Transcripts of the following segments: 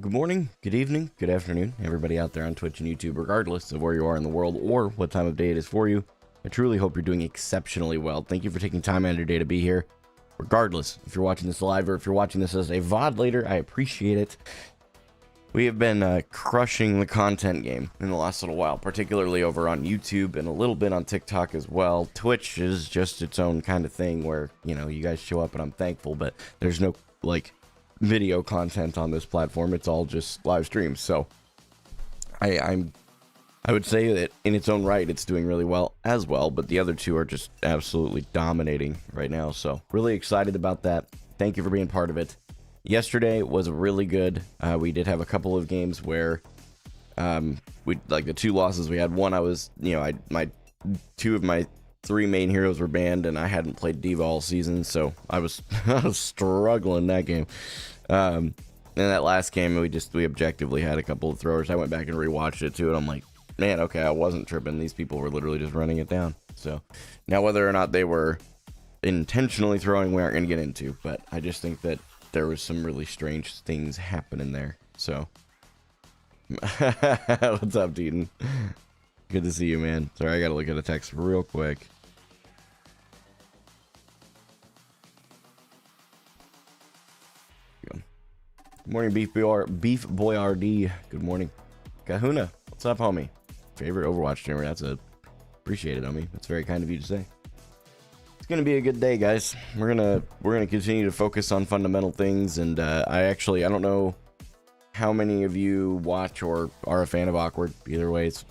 good morning, good evening, good afternoon, everybody out there on Twitch and YouTube, regardless of where you are in the world or what time of day it is for you. I truly hope you're doing exceptionally well. Thank you for taking time out of your day to be here. Regardless, if you're watching this live or if you're watching this as a VOD later, I appreciate it. We have been crushing the content game in the last little while, particularly over on YouTube and a little bit on TikTok as well. Twitch is just its own kind of thing where, you know, you guys show up and I'm thankful, but there's no, like, video content on this platform. It's all just live streams. So I would say that in its own right, it's doing really well as well, but the other two are just absolutely dominating right now. So really excited about that. Thank you for being part of it. Yesterday was really good. We did have a couple of games where we, like, the two losses we had. One, I was, you know, my two of my three main heroes were banned and I hadn't played D.Va all season, so I was struggling that game. And that last game, we objectively had a couple of throwers. I went back and rewatched it too, and I'm like, man, okay, I wasn't tripping. These people were literally just running it down. So now whether or not they were intentionally throwing, we aren't going to get into, but I just think that there was some really strange things happening there. So what's up, Deaton? Good to see you, man. Sorry, I gotta look at a text real quick. Good morning, Beef Boy RD. Good morning. Kahuna, what's up, homie? Favorite Overwatch streamer. That's appreciate it, homie. That's very kind of you to say. It's gonna be a good day, guys. We're gonna continue to focus on fundamental things, and I don't know how many of you watch or are a fan of Awkward. Either way, it's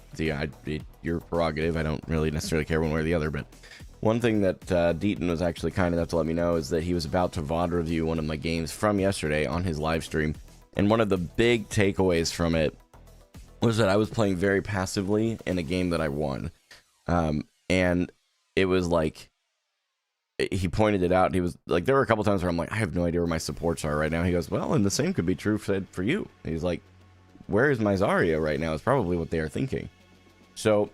your prerogative. I don't really necessarily care one way or the other, but one thing that Deaton was actually kind enough to let me know is that he was about to VOD review one of my games from yesterday on his live stream, and one of the big takeaways from it was that I was playing very passively in a game that I won. And it was like, he pointed it out, and he was like, there were a couple times where I'm like, I have no idea where my supports are right now. He goes, well, and the same could be true for you. He's like, where is my Zarya right now is probably what they are thinking. So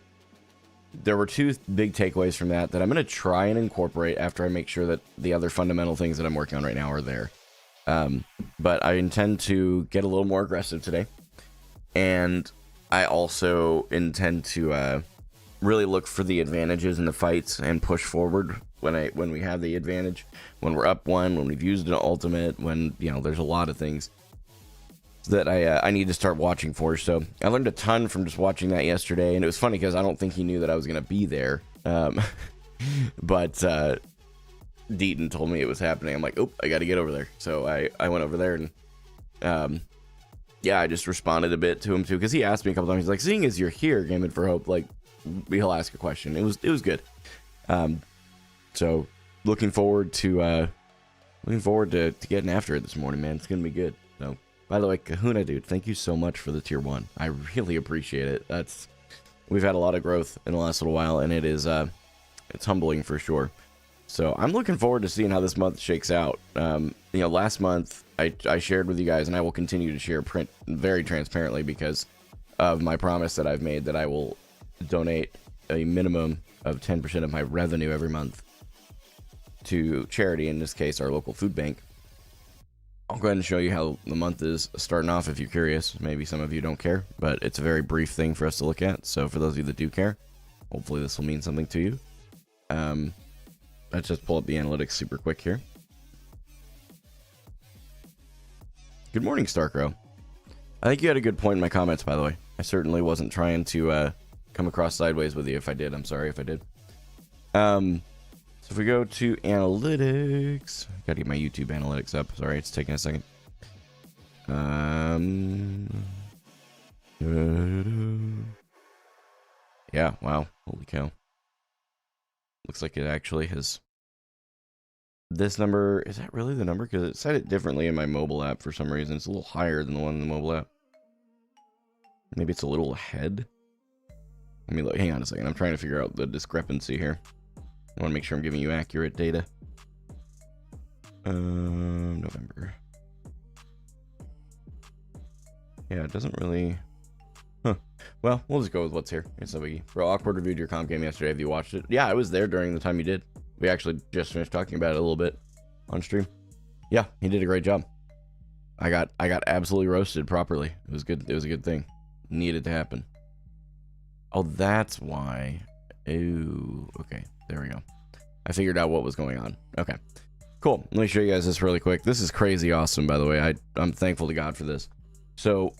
there were two big takeaways from that I'm going to try and incorporate after I make sure that the other fundamental things that I'm working on right now are there. But I intend to get a little more aggressive today, and I also intend to really look for the advantages in the fights and push forward when we have the advantage, when we're up one, when we've used an ultimate, when, you know, there's a lot of things that I need to start watching for. So I learned a ton from just watching that yesterday, and it was funny because I don't think he knew that I was going to be there. But Deaton told me it was happening. I'm like, oh, I got to get over there. So I went over there, and yeah, I just responded a bit to him too, because he asked me a couple times. He's like, seeing as you're here, Gaming for Hope, like, he'll ask a question. It was good. So looking forward to getting after it this morning, man. It's gonna be good. So, by the way, Kahuna, dude, thank you so much for the tier 1. I really appreciate it. We've had a lot of growth in the last little while, and it is it's humbling for sure. So I'm looking forward to seeing how this month shakes out. You know, last month I shared with you guys, and I will continue to share print very transparently because of my promise that I've made that I will donate a minimum of 10% of my revenue every month to charity, in this case our local food bank. I'll go ahead and show you how the month is starting off if you're curious. Maybe some of you don't care, but it's a very brief thing for us to look at. So for those of you that do care, hopefully this will mean something to you. Let's just pull up the analytics super quick here. Good morning, Starkrow. I think you had a good point in my comments, by the way. I certainly wasn't trying to come across sideways with you. If I did, I'm sorry if I did. So if we go to analytics, gotta get my YouTube analytics up. Sorry, it's taking a second. Yeah, wow, holy cow. Looks like it actually has. This number, is that really the number? Because it said it differently in my mobile app for some reason. It's a little higher than the one in the mobile app. Maybe it's a little ahead. Let me look. Hang on a second. I'm trying to figure out the discrepancy here. I want to make sure I'm giving you accurate data. November. Yeah, it doesn't really. Huh. Well, we'll just go with what's here. It's no biggie. Bro, Awkward reviewed your comp game yesterday. Have you watched it? Yeah, I was there during the time you did. We actually just finished talking about it a little bit on stream. Yeah, he did a great job. I got absolutely roasted properly. It was good. It was a good thing. Needed to happen. Oh, that's why. Ooh, okay. There we go. I figured out what was going on. Okay. Cool. Let me show you guys this really quick. This is crazy awesome, by the way. I'm thankful to God for this. So,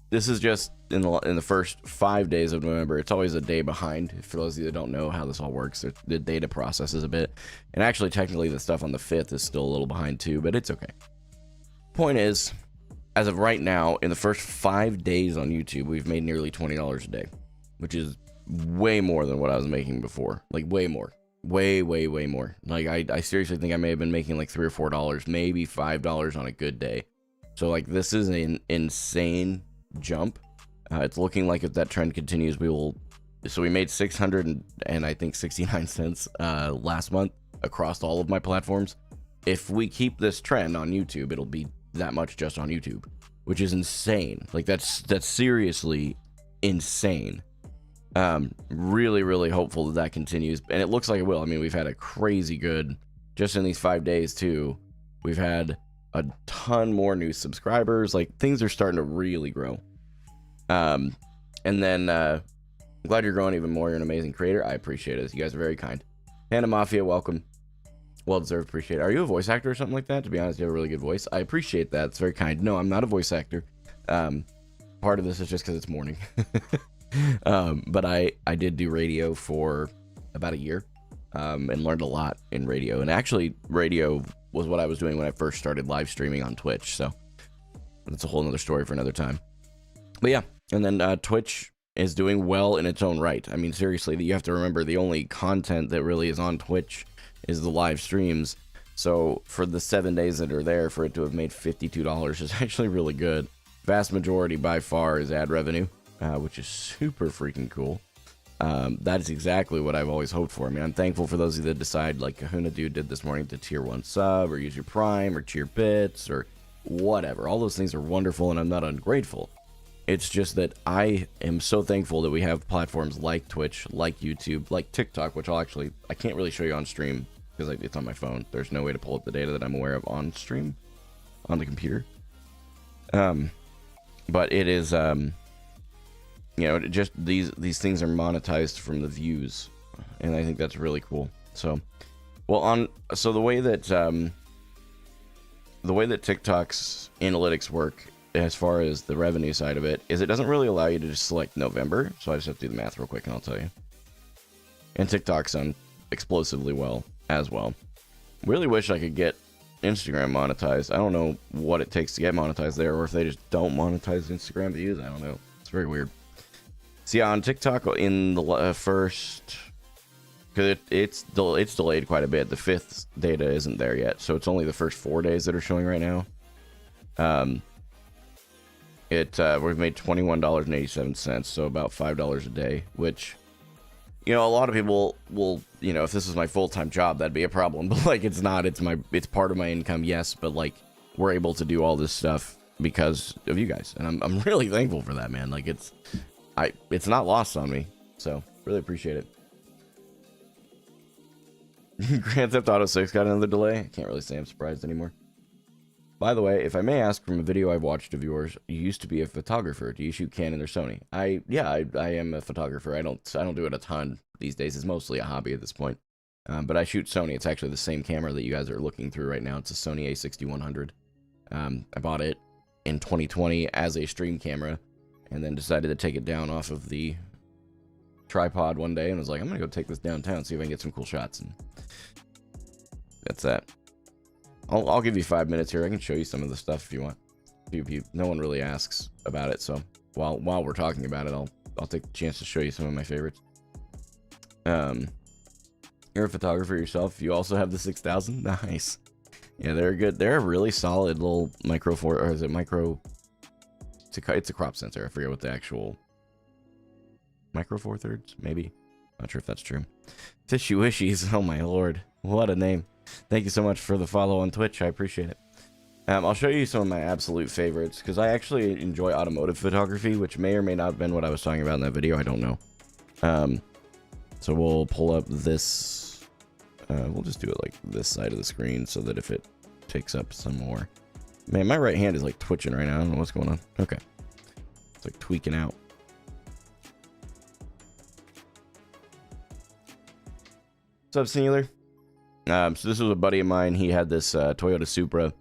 this is just in the first 5 days of November. It's always a day behind. For those of you that don't know how this all works, the data processes a bit. And actually, technically, the stuff on the 5th is still a little behind too, but it's okay. Point is, as of right now, in the first 5 days on YouTube, we've made nearly $20 a day, which is way more than what I was making before. Like, way more. Way more. Like, I seriously think I may have been making like $3 or $4, maybe $5 on a good day. So, like, this is an insane jump. It's looking like if that trend continues, we will. So we made 600 and I think 69 cents last month across all of my platforms. If we keep this trend on YouTube, it'll be that much just on YouTube, which is insane. Like, that's seriously insane. Really hopeful that continues, and it looks like it will. I mean, we've had a crazy good, just in these 5 days too, we've had a ton more new subscribers. Like, things are starting to really grow. And then I'm glad you're growing even more. You're an amazing creator. I appreciate it. You guys are very kind. Panda Mafia, welcome. Well deserved. Appreciate it. Are you a voice actor or something like that? To be honest, you have a really good voice. I appreciate that. It's very kind. No, I'm not a voice actor. Part of this is just because it's morning. But I did do radio for about a year, and learned a lot in radio. And actually, radio was what I was doing when I first started live streaming on Twitch. So that's a whole nother story for another time. But yeah, and then Twitch is doing well in its own right. I mean, seriously, you have to remember the only content that really is on Twitch is the live streams. So for the 7 days that are there, for it to have made $52 is actually really good. Vast majority by far is ad revenue, which is super freaking cool. That is exactly what I've always hoped for. I mean, I'm thankful for those of you that decide, like Kahuna Dude did this morning, to tier 1 sub or use your Prime or tier bits or whatever. All those things are wonderful, and I'm not ungrateful. It's just that I am so thankful that we have platforms like Twitch, like YouTube, like TikTok, which I can't really show you on stream because it's on my phone. There's no way to pull up the data that I'm aware of on stream on the computer. But it is, you know, just these things are monetized from the views, and I think that's really cool. So, so the way that TikTok's analytics work, as far as the revenue side of it, is it doesn't really allow you to just select November. So I just have to do the math real quick and I'll tell you. And TikTok's done explosively well as well. Really wish I could get Instagram monetized. I don't know what it takes to get monetized there, or if they just don't monetize Instagram views. I don't know. It's very weird. So yeah, on TikTok in the first, because it's delayed quite a bit. The 5th data isn't there yet, so it's only the first 4 days that are showing right now. We've made $21.87, so about $5 a day, which, you know, a lot of people will, you know, if this was my full-time job, that'd be a problem, but like, it's not. It's part of my income, yes, but like, we're able to do all this stuff because of you guys, and I'm really thankful for that, man. Like, it's not lost on me, so really appreciate it. Grand Theft Auto 6 got another delay. I can't really say I'm surprised anymore. By the way, if I may ask, from a video I've watched of yours, you used to be a photographer. Do you shoot Canon or Sony? I am a photographer. I don't do it a ton these days. It's mostly a hobby at this point. But I shoot Sony. It's actually the same camera that you guys are looking through right now. It's a Sony A6100. I bought it in 2020 as a stream camera, and then decided to take it down off of the tripod one day, and was like, I'm gonna go take this downtown, see if I can get some cool shots. And that's that. I'll give you 5 minutes here. I can show you some of the stuff if you want. No one really asks about it, so while we're talking about it, I'll take the chance to show you some of my favorites. You're a photographer yourself. You also have the 6000. Nice. Yeah, they're good. They're a really solid little micro four, or is it micro? It's a crop sensor. I forget what the actual micro 4/3, maybe. Not sure if that's true. Fishy Wishies. Oh my lord, what a name. Thank you so much for the follow on Twitch. I appreciate it. I'll show you some of my absolute favorites, because I actually enjoy automotive photography, which may or may not have been what I was talking about in that video. I don't know. So we'll pull up this. We'll just do it like this side of the screen so that if it takes up some more. Man, my right hand is like twitching right now. I don't know what's going on. Okay. It's like tweaking out. What's up, Singular? So this was a buddy of mine. He had this Toyota Supra.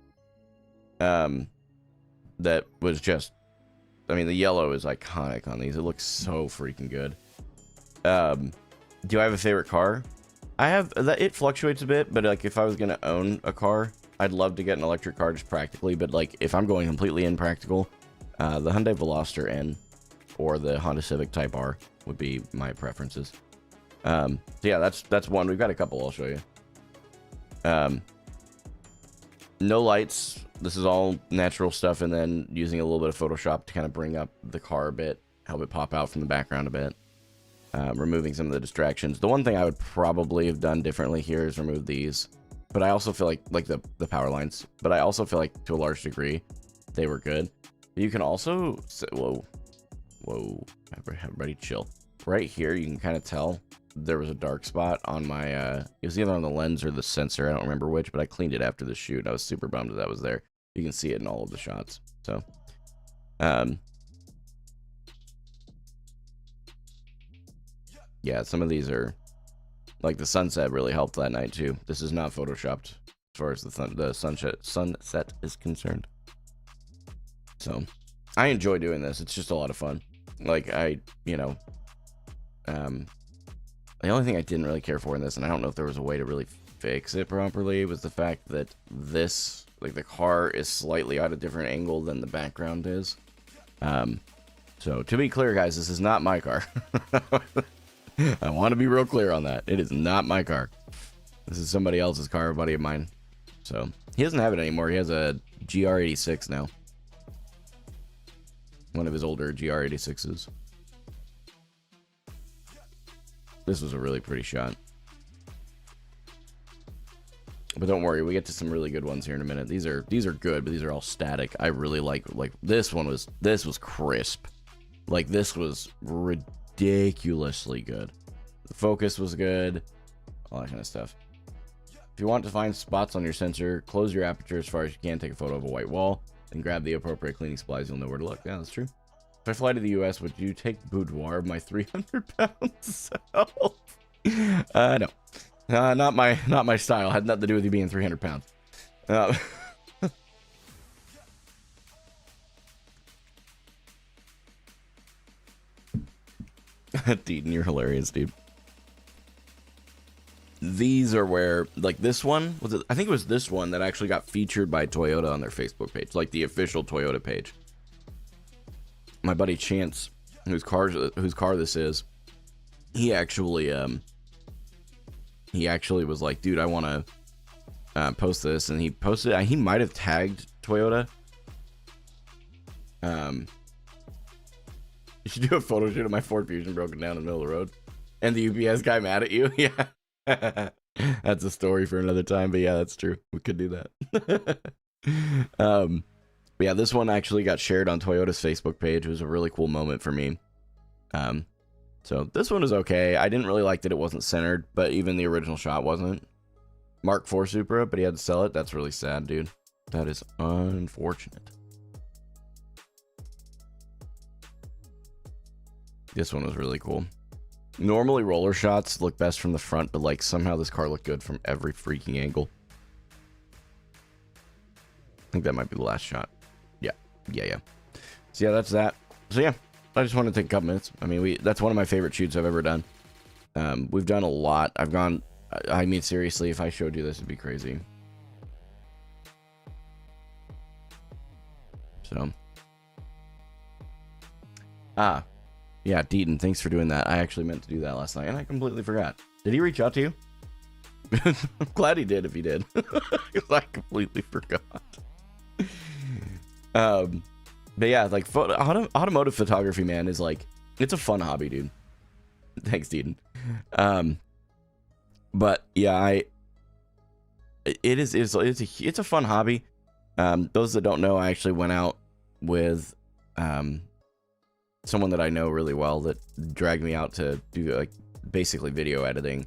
That was just, I mean, the yellow is iconic on these. It looks so freaking good. Do I have a favorite car? I have, it fluctuates a bit, but like if I was gonna own a car, I'd love to get an electric car just practically. But like if I'm going completely impractical, the Hyundai Veloster N or the Honda Civic Type R would be my preferences. So yeah, that's one. We've got a couple I'll show you. No lights. This is all natural stuff, and then using a little bit of Photoshop to kind of bring up the car a bit, help it pop out from the background a bit. Removing some of the distractions. The one thing I would probably have done differently here is remove these. But I also feel like the power lines. But I also feel like to a large degree, they were good. You can also, whoa, everybody chill. Right here, you can kind of tell there was a dark spot on my, it was either on the lens or the sensor. I don't remember which, but I cleaned it after the shoot. I was super bummed that was there. You can see it in all of the shots. So, yeah, some of these are, like the sunset really helped that night too. This is not photoshopped as far as the sunset is concerned. So, I enjoy doing this. It's just a lot of fun. Like the only thing I didn't really care for in this, and I don't know if there was a way to really fix it properly, was the fact that this, like the car is slightly at a different angle than the background is. So to be clear, guys, this is not my car. I want to be real clear on that. It is not my car. This is somebody else's car, a buddy of mine. So he doesn't have it anymore. He has a GR86 now. One of his older GR86s. This was a really pretty shot. But don't worry, we get to some really good ones here in a minute. These are good, but these are all static. I really like this was crisp. Like this was ridiculously good. The focus was good, all that kind of stuff. If you want to find spots on your sensor, close your aperture as far as you can, take a photo of a white wall, and grab the appropriate cleaning supplies. You'll know where to look. Yeah, that's true. If I fly to the US, would you take boudoir of my 300-pound self? No. Not my style. Had nothing to do with you being 300 pounds. Deaton, you're hilarious, dude. These are where, like this one, was it? I think it was this one that actually got featured by Toyota on their Facebook page, like the official Toyota page. My buddy Chance, whose car this is, he actually was like, dude, I want to post this, and he posted. He might have tagged Toyota. You should do a photo shoot of my Ford Fusion broken down in the middle of the road, and the UPS guy mad at you. Yeah, that's a story for another time. But yeah, that's true. We could do that. But yeah, this one actually got shared on Toyota's Facebook page. It was a really cool moment for me. So this one is okay. I didn't really like that it wasn't centered, but even the original shot wasn't. Mark IV Supra, but he had to sell it. That's really sad, dude. That is unfortunate. This one was really cool. Normally roller shots look best from the front, but like somehow this car looked good from every freaking angle. I think that might be the last shot. Yeah. So yeah, that's that. So yeah, I just wanted to take a couple minutes. I mean, that's one of my favorite shoots I've ever done. We've done a lot. I mean, seriously, if I showed you this, it'd be crazy. So. Yeah, Deaton, thanks for doing that. I actually meant to do that last night, and I completely forgot. Did he reach out to you? I'm glad he did, if he did. Because I completely forgot. But yeah, like automotive photography, man, is like, it's a fun hobby, dude. Thanks, Deaton. But yeah, it's a fun hobby. Those that don't know, I actually went out with someone that I know really well that dragged me out to do like basically video editing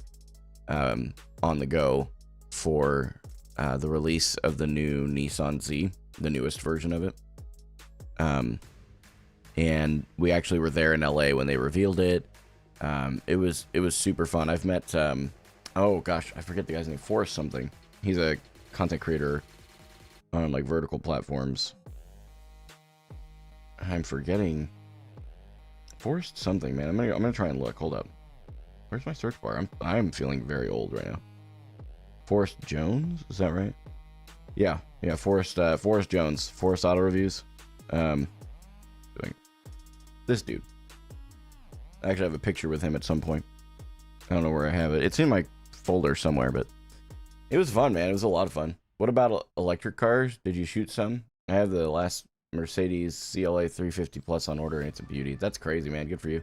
on the go for the release of the new Nissan Z. the newest version of it. And we actually were there in LA when they revealed it. It was super fun. I've met oh gosh, I forget the guy's name. Forrest something. He's a content creator on like vertical platforms. I'm forgetting Forrest something, man. I'm gonna try and look. Hold up. Where's my search bar? I'm feeling very old right now. Forrest Jones, is that right? Yeah, Forrest Jones, Forrest Auto Reviews. Doing this dude. I actually have a picture with him at some point. I don't know where I have it. It's in my folder somewhere, but it was fun, man. It was a lot of fun. What about electric cars? Did you shoot some? I have the last Mercedes CLA 350 Plus on order, and it's a beauty. That's crazy, man. Good for you.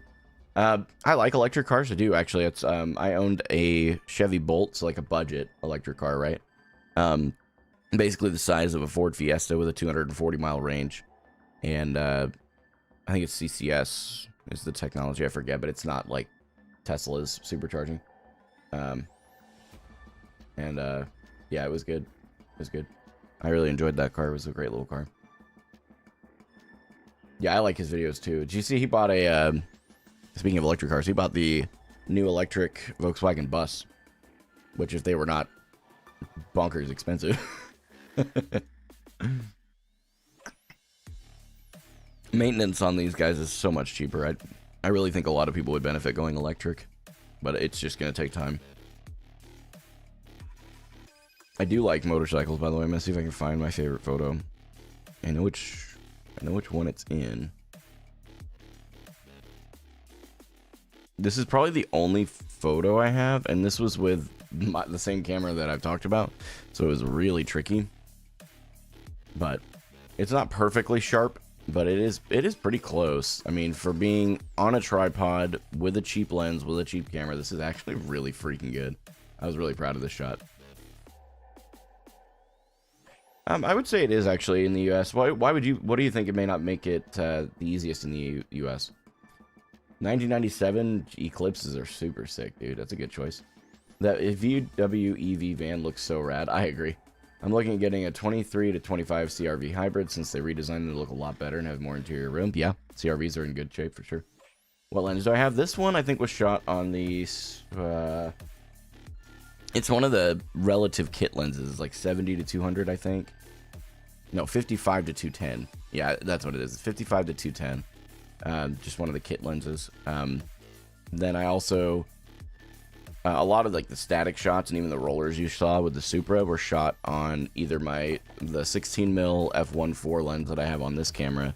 I like electric cars. I do, actually. It's I owned a Chevy Bolt, so like a budget electric car, right? Basically the size of a Ford Fiesta with a 240-mile range. And I think it's CCS is the technology. I forget, but it's not like Tesla's supercharging. Yeah, it was good. It was good. I really enjoyed that car. It was a great little car. Yeah, I like his videos too. Did you see he bought a speaking of electric cars, he bought the new electric Volkswagen bus, which if they were not bonkers expensive. Maintenance on these guys is so much cheaper. I really think a lot of people would benefit going electric, but it's just going to take time. I do like motorcycles, by the way. I'm going to see if I can find my favorite photo. I know which one it's in. This is probably the only photo I have, and this was with the same camera that I've talked about, so it was really tricky. But it's not perfectly sharp, but it is pretty close. I mean, for being on a tripod with a cheap lens, with a cheap camera, this is actually really freaking good. I was really proud of this shot. I would say it is actually in the US. Why would you? What do you think it may not make it the easiest in the US? 1997 Eclipses are super sick, dude. That's a good choice. That VW EV van looks so rad. I agree. I'm looking at getting a 23 to 25 CRV hybrid since they redesigned it to look a lot better and have more interior room. Yeah, CRVs are in good shape for sure. What lens do I have? This one I think was shot on the it's one of the relative kit lenses, like 70 to 200, I think. No, 55 to 210. Yeah, that's what it is. 55 to 210. Just one of the kit lenses. Then I also a lot of like the static shots and even the rollers you saw with the Supra were shot on either the 16mm f1.4 lens that I have on this camera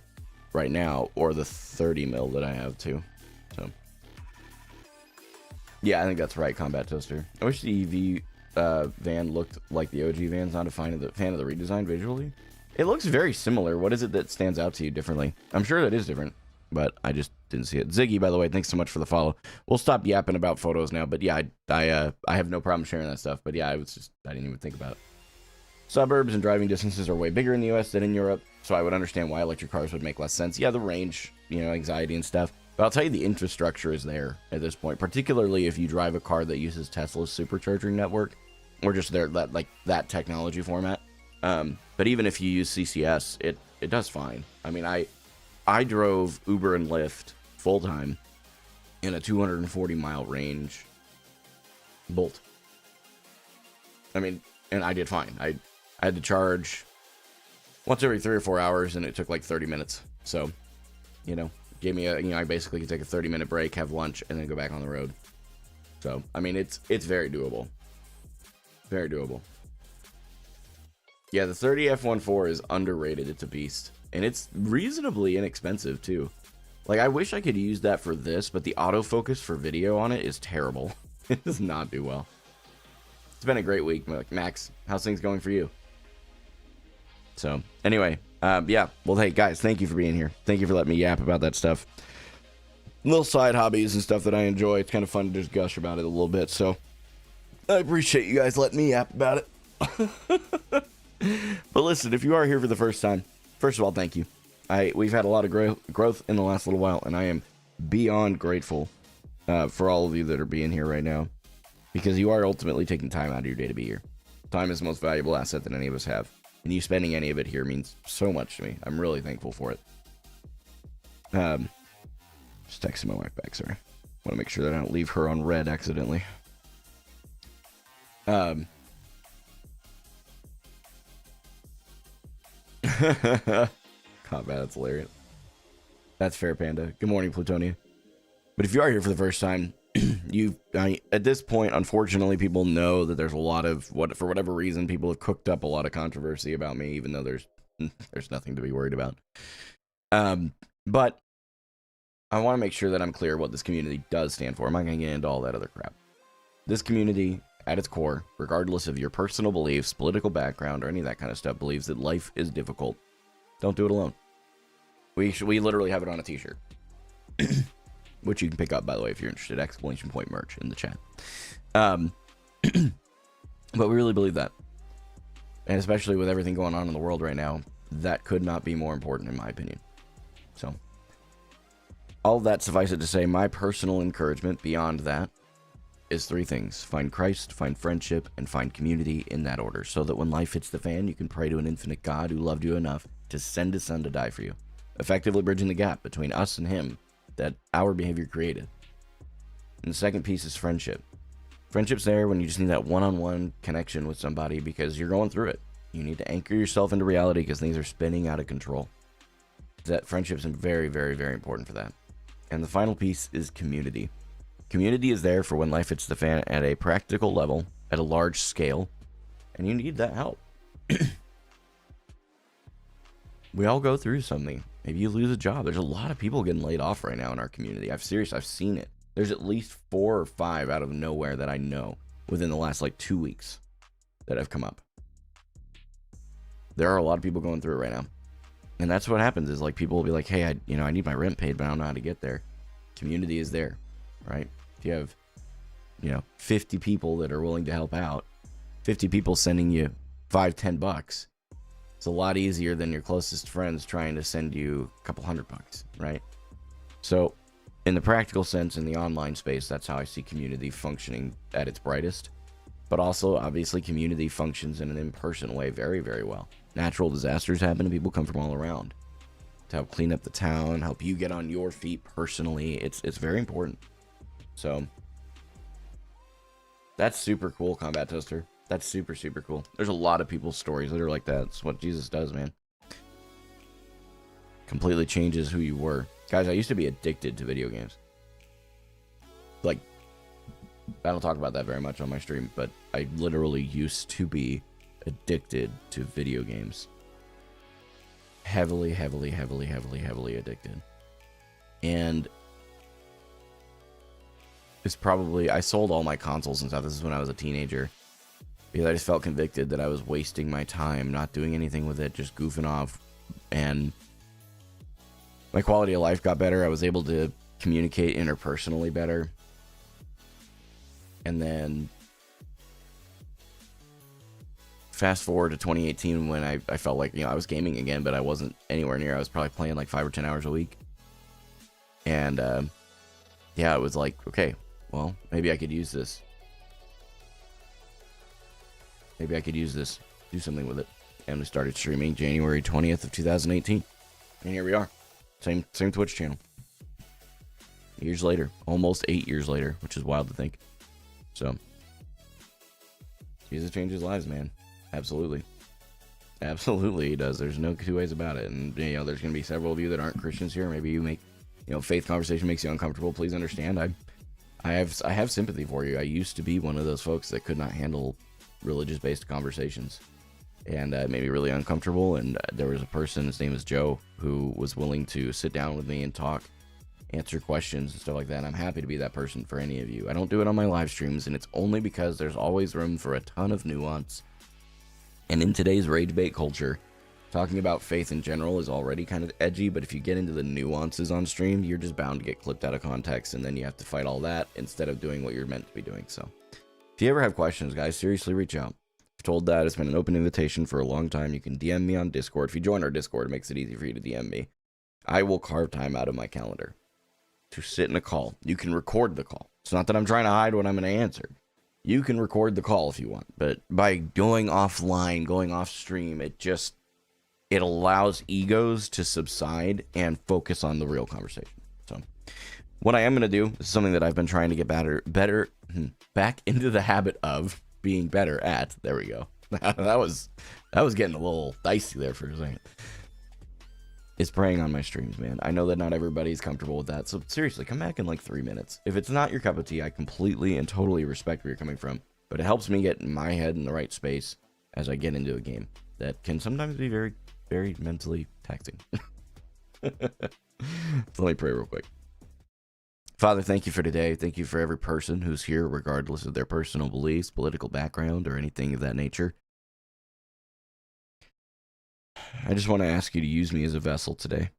right now, or the 30mm that I have too. So yeah, I think that's right, Combat Toaster. I wish the EV van looked like the OG vans. Not a fan of the redesign visually. It looks very similar. What is it that stands out to you differently? I'm sure that is different, but I just didn't see it. Ziggy, by the way, thanks so much for the follow. We'll stop yapping about photos now, but yeah, I have no problem sharing that stuff. But yeah, I didn't even think about it. Suburbs and driving distances are way bigger in the US than in Europe, so I would understand why electric cars would make less sense. Yeah, the range, anxiety and stuff. But I'll tell you, the infrastructure is there at this point, particularly if you drive a car that uses Tesla's supercharging network, or just that technology format. But even if you use CCS, it does fine. I mean, I drove Uber and Lyft full time in a 240-mile range Bolt. I mean, and I did fine. I had to charge once every 3 or 4 hours, and it took like 30 minutes. So, gave me I basically could take a 30-minute break, have lunch, and then go back on the road. So, I mean, it's very doable. Very doable. Yeah, the 30 f1.4 is underrated. It's a beast. And it's reasonably inexpensive, too. Like, I wish I could use that for this, but the autofocus for video on it is terrible. It does not do well. It's been a great week, Max. How's things going for you? So, anyway, yeah. Well, hey, guys, thank you for being here. Thank you for letting me yap about that stuff. Little side hobbies and stuff that I enjoy. It's kind of fun to just gush about it a little bit. So, I appreciate you guys letting me yap about it. But listen, if you are here for the first time, first of all, thank you. We've had a lot of growth in the last little while, and I am beyond grateful for all of you that are being here right now, because you are ultimately taking time out of your day to be here. Time is the most valuable asset that any of us have. And you spending any of it here means so much to me. I'm really thankful for it. Just texting my wife back, sorry. Want to make sure that I don't leave her on red accidentally. Combat, that's hilarious. That's fair, Panda. Good morning, Plutonia. But if you are here for the first time, at this point, unfortunately, people know that there's a lot of, for whatever reason, people have cooked up a lot of controversy about me, even though there's nothing to be worried about. But I want to make sure that I'm clear what this community does stand for. I'm not going to get into all that other crap. This community, at its core, regardless of your personal beliefs, political background, or any of that kind of stuff, believes that life is difficult. Don't do it alone. We literally have it on a t-shirt. Which you can pick up, by the way, if you're interested. Exclamation point merch in the chat. But we really believe that. And especially with everything going on in the world right now, that could not be more important, in my opinion. So, all of that, suffice it to say, my personal encouragement beyond that is 3 things. Find Christ, find friendship, and find community in that order, so that when life hits the fan, you can pray to an infinite God who loved you enough to send his son to die for you, effectively bridging the gap between us and him that our behavior created. And the second piece is friendship. Friendship's there when you just need that one-on-one connection with somebody because you're going through it. You need to anchor yourself into reality because things are spinning out of control. That friendship's very, very, very important for that. And the final piece is community. Community is there for when life hits the fan at a practical level, at a large scale, and you need that help. We all go through something. Maybe you lose a job. There's a lot of people getting laid off right now in our community. I've seen it. There's at least 4 or 5 out of nowhere that I know within the last 2 weeks that have come up. There are a lot of people going through it right now. And that's what happens is people will be like, hey, I need my rent paid, but I don't know how to get there. Community is there, right? If you have, 50 people that are willing to help out, 50 people sending you $5-10, it's a lot easier than your closest friends trying to send you a couple $100, right? So in the practical sense, in the online space, that's how I see community functioning at its brightest. But also, obviously, community functions in an in-person way very, very well. Natural disasters happen and people come from all around to help clean up the town, help you get on your feet personally. It's very important. So that's super cool, Combat Toaster. That's super, super cool. There's a lot of people's stories that are like that. It's what Jesus does, man. Completely changes who you were. Guys, I used to be addicted to video games. I don't talk about that very much on my stream, but I literally used to be addicted to video games. Heavily, heavily, heavily, heavily, heavily addicted. And it's probably, I sold all my consoles and stuff. This is when I was a teenager. Because I just felt convicted that I was wasting my time, not doing anything with it, just goofing off. And my quality of life got better. I was able to communicate interpersonally better. And then fast forward to 2018 when I felt like, I was gaming again, but I wasn't anywhere near. I was probably playing 5 or 10 hours a week. And yeah, it was like, okay, well, maybe I could use this. Maybe I could use this, do something with it. And we started streaming January 20th of 2018. And here we are. Same Twitch channel. Years later. Almost 8 years later, which is wild to think. So, Jesus changes lives, man. Absolutely. Absolutely he does. There's no 2 ways about it. And, there's going to be several of you that aren't Christians here. Maybe you make, faith conversation makes you uncomfortable. Please understand. I have sympathy for you. I used to be one of those folks that could not handle religious-based conversations, and it made me really uncomfortable. And there was a person, his name is Joe, who was willing to sit down with me and talk, answer questions and stuff like that. And I'm happy to be that person for any of you. I don't do it on my live streams, and it's only because there's always room for a ton of nuance. And in today's rage bait culture, talking about faith in general is already kind of edgy, but if you get into the nuances on stream, you're just bound to get clipped out of context, and then you have to fight all that instead of doing what you're meant to be doing. So if you ever have questions, guys, seriously reach out. I've told that it's been an open invitation for a long time. You can DM me on Discord. If you join our Discord, it makes it easy for you to DM me. I will carve time out of my calendar to sit in a call. You can record the call. It's not that I'm trying to hide what I'm going to answer. You can record the call if you want, but by going offline, going off stream, it allows egos to subside and focus on the real conversation. So what I am going to do is something that I've been trying to get back into the habit of being better at. There we go. that was getting a little dicey there for a second. Is praying on my streams, man. I know that not everybody's comfortable with that, so seriously, come back in like 3 minutes. If it's not your cup of tea, I completely and totally respect where you're coming from, but it helps me get my head in the right space as I get into a game that can sometimes be very, very mentally taxing. So let me pray real quick. Father, thank you for today. Thank you for every person who's here, regardless of their personal beliefs, political background, or anything of that nature. I just want to ask you to use me as a vessel today.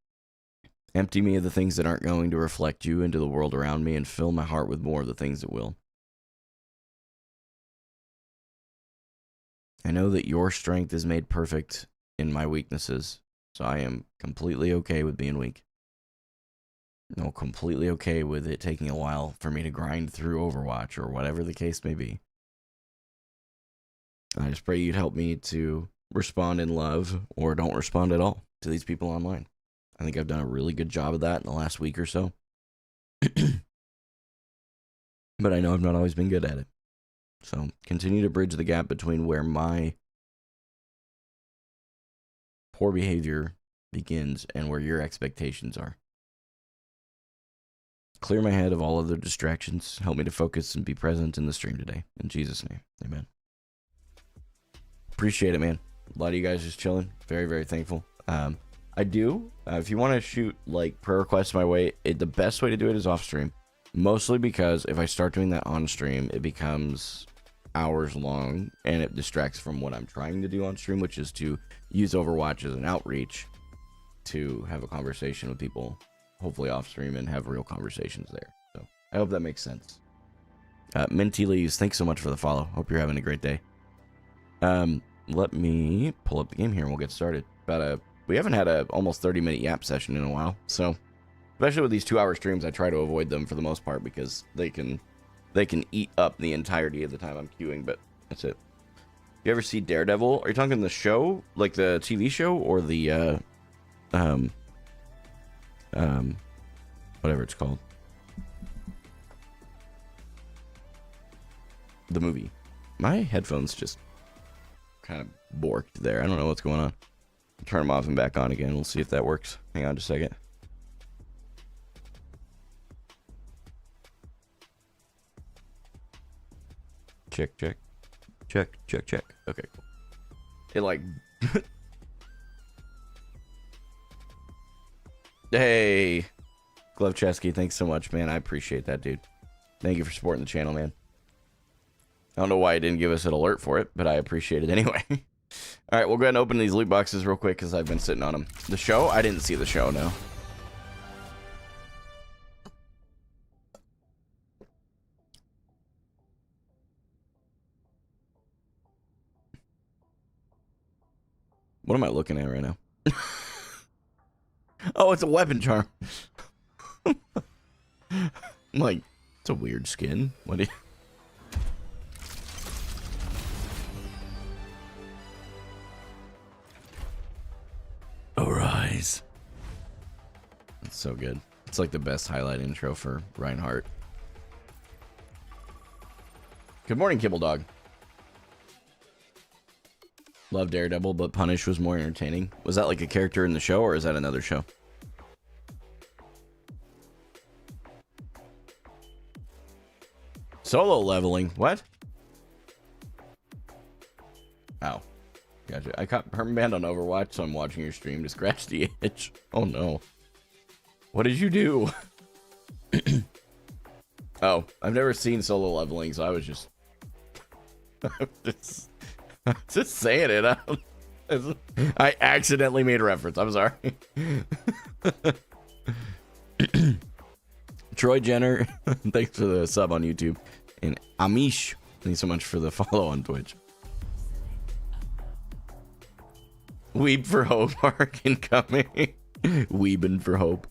Empty me of the things that aren't going to reflect you into the world around me and fill my heart with more of the things that will. I know that your strength is made perfect in my weaknesses, so I am completely okay with being weak. No, completely okay with it taking a while for me to grind through Overwatch or whatever the case may be. I just pray you'd help me to respond in love or don't respond at all to these people online. I think I've done a really good job of that in the last week or so. But I know I've not always been good at it. So continue to bridge the gap between where my poor behavior begins and where your expectations are. Clear my head of all other distractions. Help me to focus and be present in the stream today. In Jesus' name, amen. Appreciate it, man. A lot of you guys just chilling. Very, very thankful. I do. If you want to shoot like prayer requests my way, the best way to do it is off stream. Mostly because if I start doing that on stream, it becomes hours long and it distracts from what I'm trying to do on stream, which is to use Overwatch as an outreach to have a conversation with people, hopefully off stream, and have real conversations there. So I hope that makes sense. Minty Leaves, thanks so much for the follow. Hope you're having a great day. Let me pull up the game here and we'll get started. We haven't had a almost 30-minute yap session in a while, so especially with these 2-hour streams, I try to avoid them for the most part because they can eat up the entirety of the time I'm queuing. But that's it. You ever see Daredevil? Are you talking the show, like the TV show, or the whatever it's called, the movie? My headphones just kind of borked there. I don't know what's going on. I'll turn them off and back on again. We'll see if that works. Hang on just a second. Check. Okay, cool. It like... Hey, Glove Chesky, thanks so much, man. I appreciate that, dude. Thank you for supporting the channel, man. I don't know why it didn't give us an alert for it, but I appreciate it anyway. All right, we'll go ahead and open these loot boxes real quick because I've been sitting on them. The show? I didn't see the show, no. What am I looking at right now? Oh, it's a weapon charm. I'm like, it's a weird skin. What do you... Arise. That's so good. It's like the best highlight intro for Reinhardt. Good morning, Kibble Dog. Love Daredevil, but Punish was more entertaining. Was that like a character in the show, or is that another show? Solo leveling. What? Oh. Gotcha. I caught permabanned on Overwatch, so I'm watching your stream to scratch the itch. Oh no. What did you do? Oh, I've never seen solo leveling, so I was just... just saying it. I accidentally made a reference. I'm sorry. Troy Jenner, thanks for the sub on YouTube. And Amish, thanks so much for the follow on Twitch. Weep for hope, Mark incoming. Weebin for hope.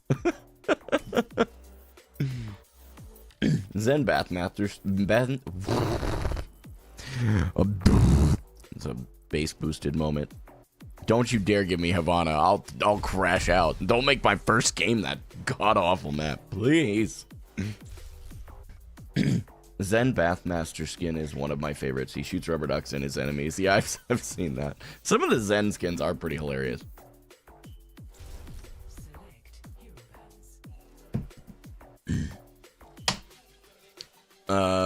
Zen Bath Masters. It's a bass boosted moment. Don't you dare give me Havana. I'll crash out. Don't make my first game that god awful map, please. Zen Bathmaster skin is one of my favorites. He shoots rubber ducks in his enemies. Yeah, I've seen that. Some of the Zen skins are pretty hilarious. Uh-huh.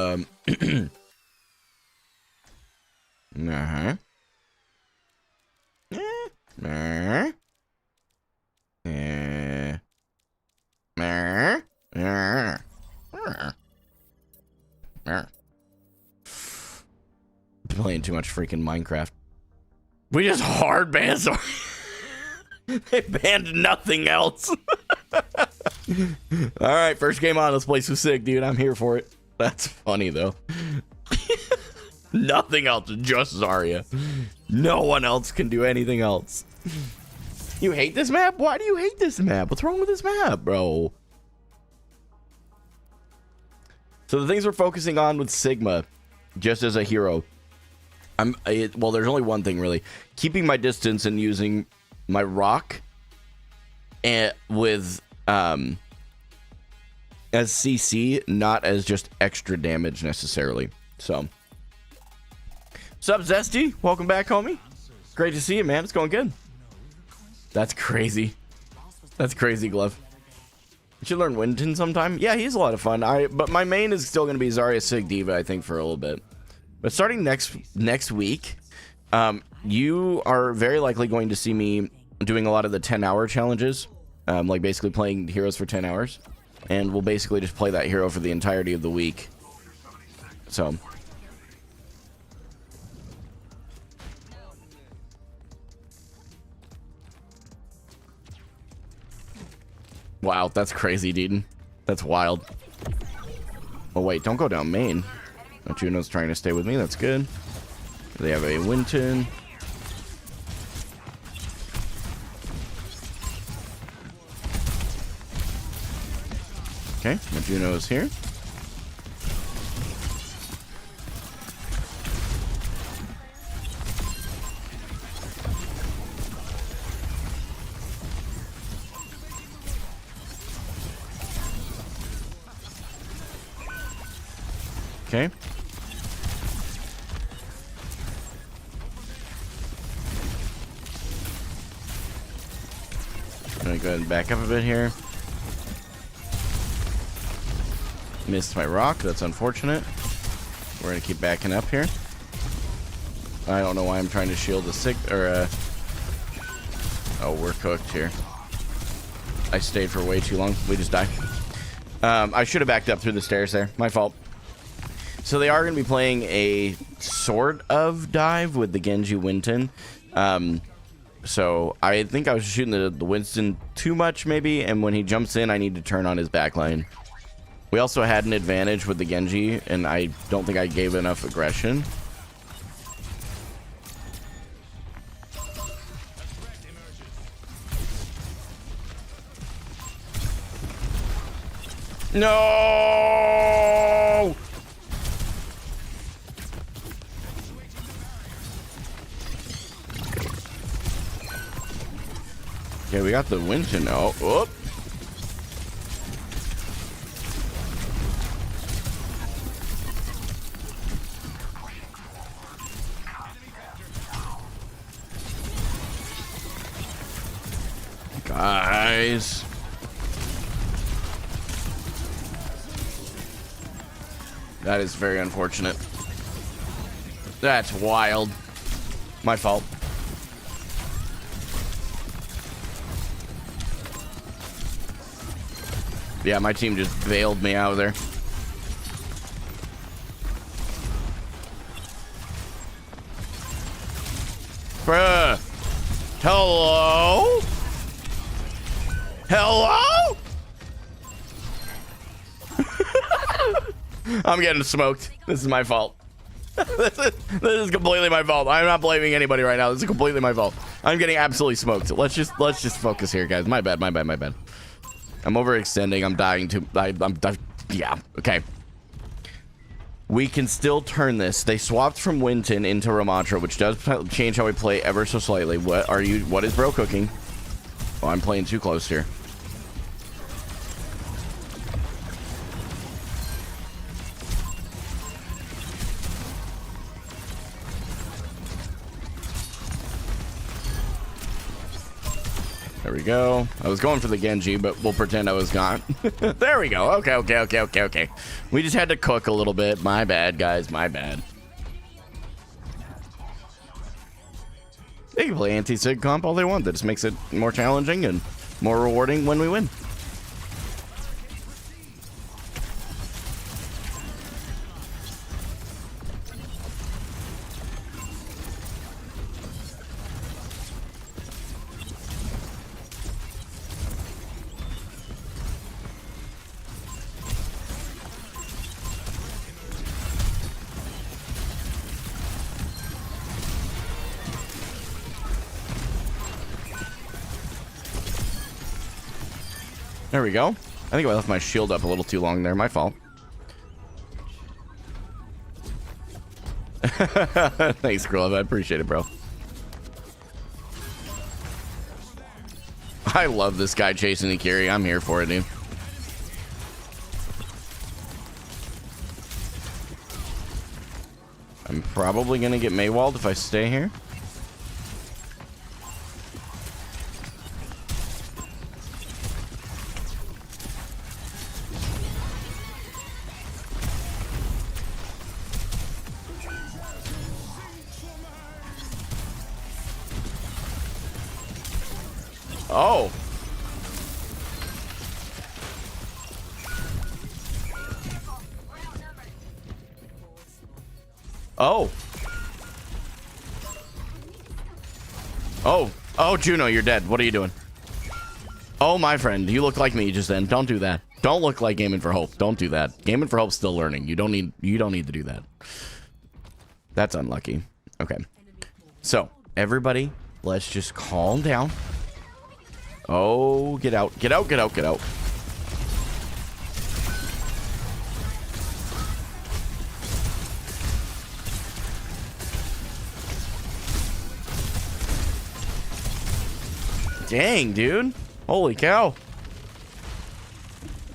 Playing too much freaking Minecraft. We just hard banned. So they banned nothing else. All right, first game on. This place was sick, dude. I'm here for it. That's funny though. Nothing else, just Zarya. No one else can do anything else. You hate this map? Why do you hate this map? What's wrong with this map, bro? So the things we're focusing on with Sigma, just as a hero, well, there's only one thing really: keeping my distance and using my rock, and with as CC, not as just extra damage necessarily. So, what's up, Zesty? Welcome back, homie. Great to see you, man. It's going good. That's crazy. That's crazy, Glove. You should learn Winton sometime. Yeah, he's a lot of fun. But my main is still going to be Zarya Sig Diva, I think, for a little bit. But starting next week, you are very likely going to see me doing a lot of the 10-hour challenges, like basically playing heroes for 10 hours. And we'll basically just play that hero for the entirety of the week. So... wow, that's crazy, dude. That's wild. Oh, wait, don't go down main. Oh, Juno's trying to stay with me. That's good. They have a Winton. Okay, my Juno is here. Okay. I'm gonna go ahead and back up a bit here. Missed my rock. That's unfortunate. We're gonna keep backing up here. I don't know why I'm trying to shield the sick or oh, we're cooked here. I stayed for way too long. We just died. I should have backed up through the stairs there. My fault. So they are going to be playing a sort of dive with the Genji Winton. So I think I was shooting the Winston too much maybe, and when he jumps in, I need to turn on his backline. We also had an advantage with the Genji, and I don't think I gave enough aggression. No! Okay, we got the Winton now. Whoop. Guys. That is very unfortunate. That's wild. My fault. Yeah, my team just bailed me out of there. Bruh. Hello? Hello? I'm getting smoked. This is my fault. This is completely my fault. I'm not blaming anybody right now. This is completely my fault. I'm getting absolutely smoked. Let's just focus here, guys. My bad. I'm overextending. I'm dying to. Yeah. Okay. We can still turn this. They swapped from Winton into Ramatra, which does change how we play ever so slightly. What is bro cooking? Oh, I'm playing too close here. There we go. I was going for the Genji, but we'll pretend I was gone. There we go. Okay. We just had to cook a little bit. My bad, guys. My bad. They can play anti-sig comp all they want. That just makes it more challenging and more rewarding when we win. There we go. I think I left my shield up a little too long there. My fault. Thanks, Grove. I appreciate it, bro. I love this guy chasing the carry. I'm here for it, dude. I'm probably going to get Maywalled if I stay here. Oh. Oh. Oh. Oh, Juno, you're dead. What are you doing? Oh, my friend, you look like me just then. Don't do that. Don't look like Gaming for Hope. Don't do that. Gaming for Hope's still learning. You don't need to do that. That's unlucky. Okay. So, everybody, let's just calm down. Oh, get out. Get out, get out, get out. Dang, dude. Holy cow.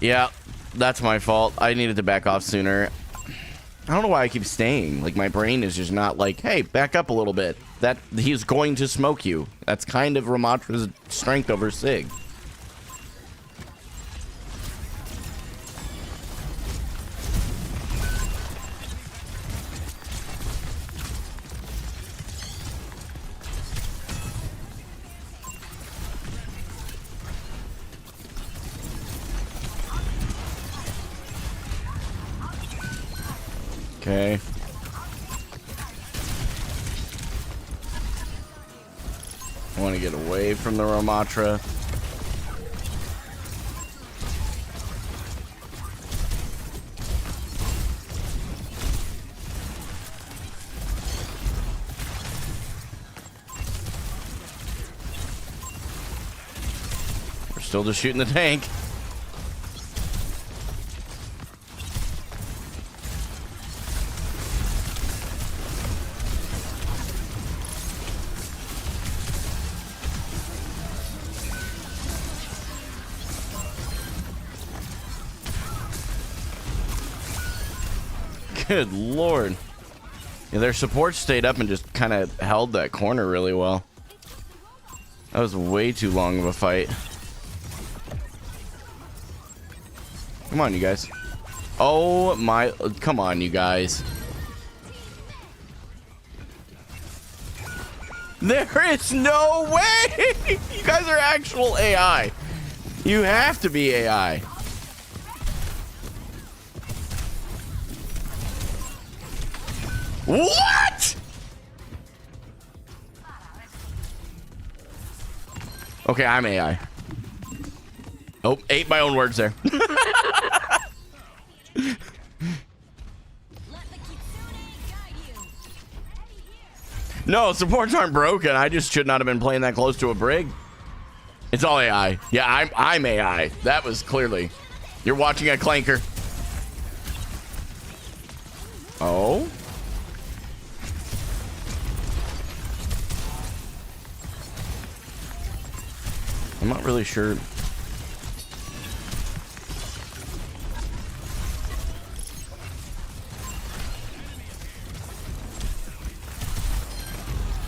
Yeah, that's my fault. I needed to back off sooner. I don't know why I keep staying. Like, my brain is just not like, hey, back up a little bit. That he's going to smoke you. That's kind of Ramatra's strength over Sig. Okay. I want to get away from the Ramatra. We're still just shooting the tank. Good lord. Yeah, their support stayed up and just kind of held that corner really well. That was way too long of a fight. Come on, you guys. Oh my, come on, you guys. There is no way! You guys are actual AI. You have to be AI. What? Okay, I'm AI. Oh, ate my own words there. No, supports aren't broken. I just should not have been playing that close to a brig. It's all AI. Yeah, I'm AI. That was clearly. You're watching a clanker. Oh? I'm not really sure.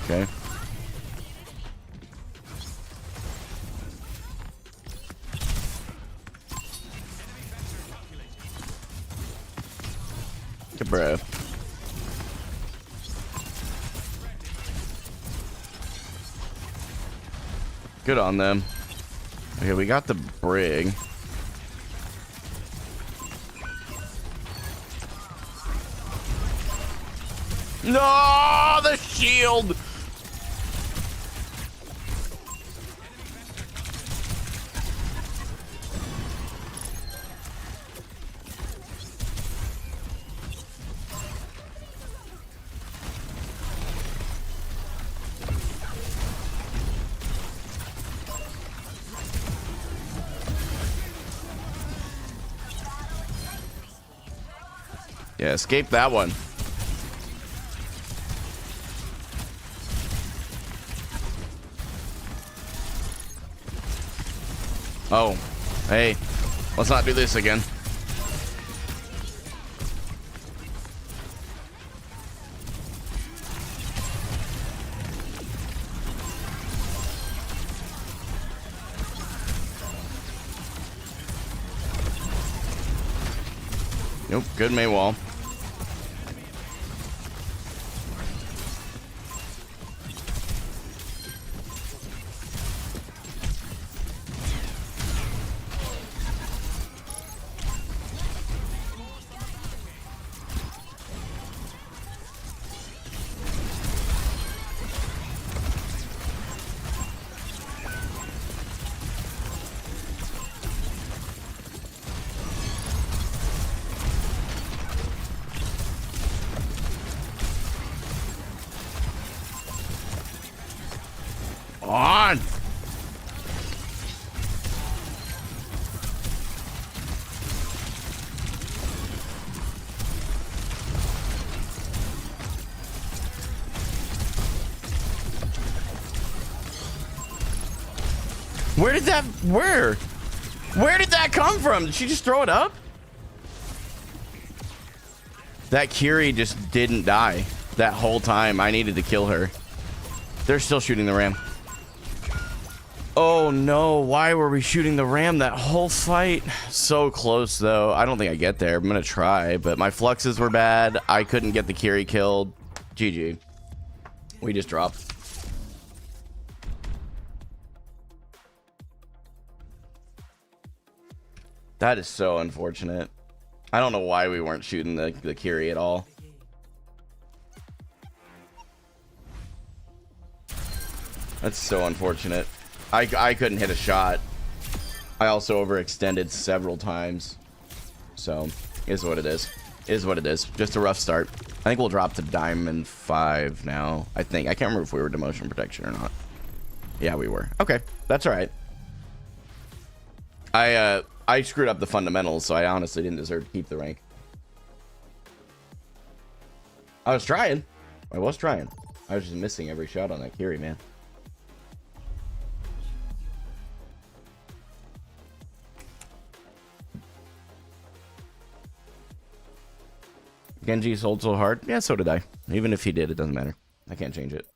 Okay. Good breath. Good on them. Okay, we got the brig. No, the shield. Yeah, escape that one. Oh, hey, let's not do this again. Nope, good May wall. On. Where did that come from? Did she just throw it up? That Curie just didn't die that whole time. I needed to kill her. They're still shooting the ram. Oh no, why were we shooting the ram that whole fight? So close though. I don't think I get there. I'm gonna try, but my fluxes were bad. I couldn't get the Curie killed. GG. We just dropped. That is so unfortunate. I don't know why we weren't shooting the Curie at all. That's so unfortunate. I couldn't hit a shot. I also overextended several times. So, is what it is. Is what it is. Just a rough start. I think we'll drop to Diamond 5 now. I think. I can't remember if we were demotion protection or not. Yeah, we were. Okay, that's all right. I screwed up the fundamentals, so I honestly didn't deserve to keep the rank. I was trying. I was trying. I was just missing every shot on that Curie, man. Genji sold so hard. Yeah, so did I. Even if he did, it doesn't matter. I can't change it.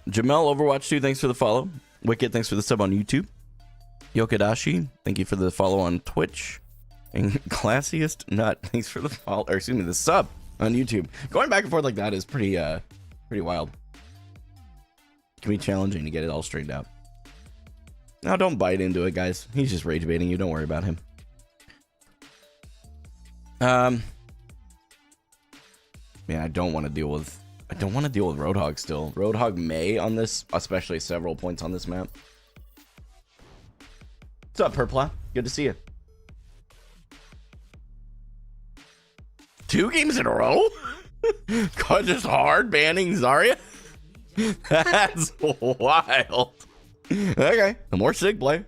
Jamel Overwatch 2, thanks for the follow. Wicked, thanks for the sub on YouTube. Yokadashi, thank you for the follow on Twitch. And Classiest Nut, thanks for the follow, or excuse me, the sub on YouTube. Going back and forth like that is pretty wild. It can be challenging to get it all straightened out. Now, don't bite into it, guys. He's just rage baiting you. Don't worry about him. Man, I don't want to deal with Roadhog still. Roadhog may on this, especially several points on this map. What's up, Purpla? Good to see you. 2 games in a row? God, just hard banning Zarya? That's wild. Okay, the more Sig play.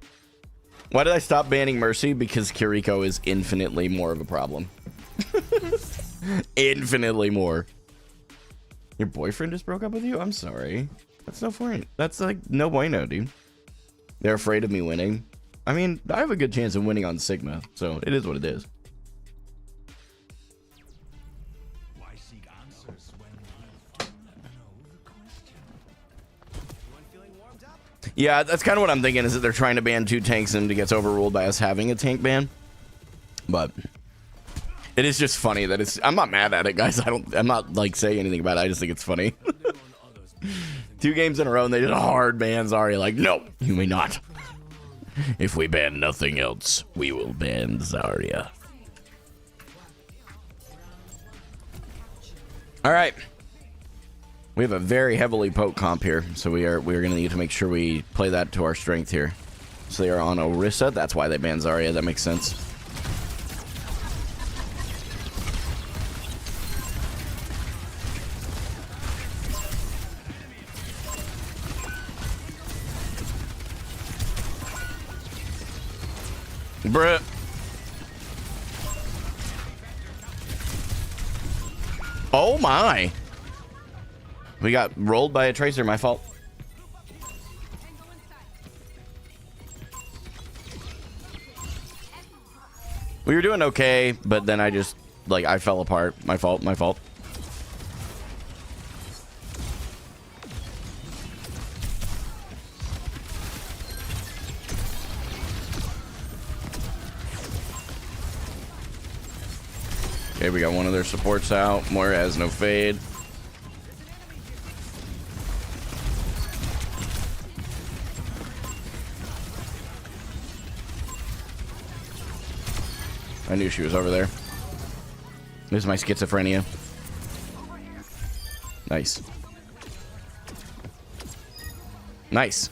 Why did I stop banning Mercy? Because Kiriko is infinitely more of a problem. Infinitely more. Your boyfriend just broke up with you? I'm sorry. That's no point. That's like no bueno, dude. They're afraid of me winning. I mean, I have a good chance of winning on Sigma, so it is what it is. Yeah, that's kind of what I'm thinking, is that they're trying to ban 2 tanks and it gets overruled by us having a tank ban. But it is just funny that it's... I'm not mad at it, guys. I'm not, like, saying anything about it. I just think it's funny. 2 games in a row and they did a hard ban Zarya. Like, no, you may not. If we ban nothing else, we will ban Zarya. All right. We have a very heavily poke comp here, so we're going to need to make sure we play that to our strength here. So they are on Orisa. That's why they banned Zarya. That makes sense. Bruh. Oh my. We got rolled by a Tracer, my fault. We were doing okay, but then I just, like, I fell apart. My fault, my fault. Okay, we got one of their supports out. Moira has no fade. I knew she was over there. This is my schizophrenia. Nice. Nice.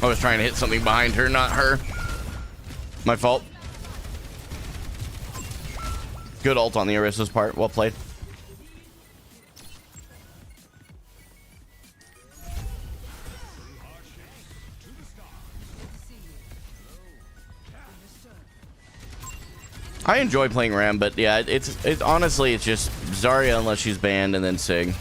I was trying to hit something behind her, not her. My fault. Good ult on the Orisa's part. Well played. I enjoy playing Ram, but yeah, it's honestly, it's just Zarya unless she's banned, and then Sig.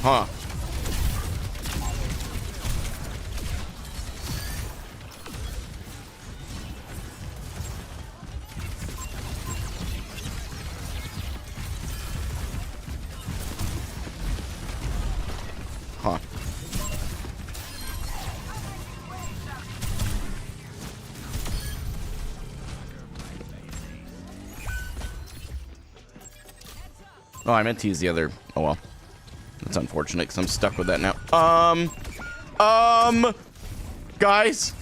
Huh. Huh. Oh, I meant to use the other. Oh well. That's unfortunate because I'm stuck with that now. Guys.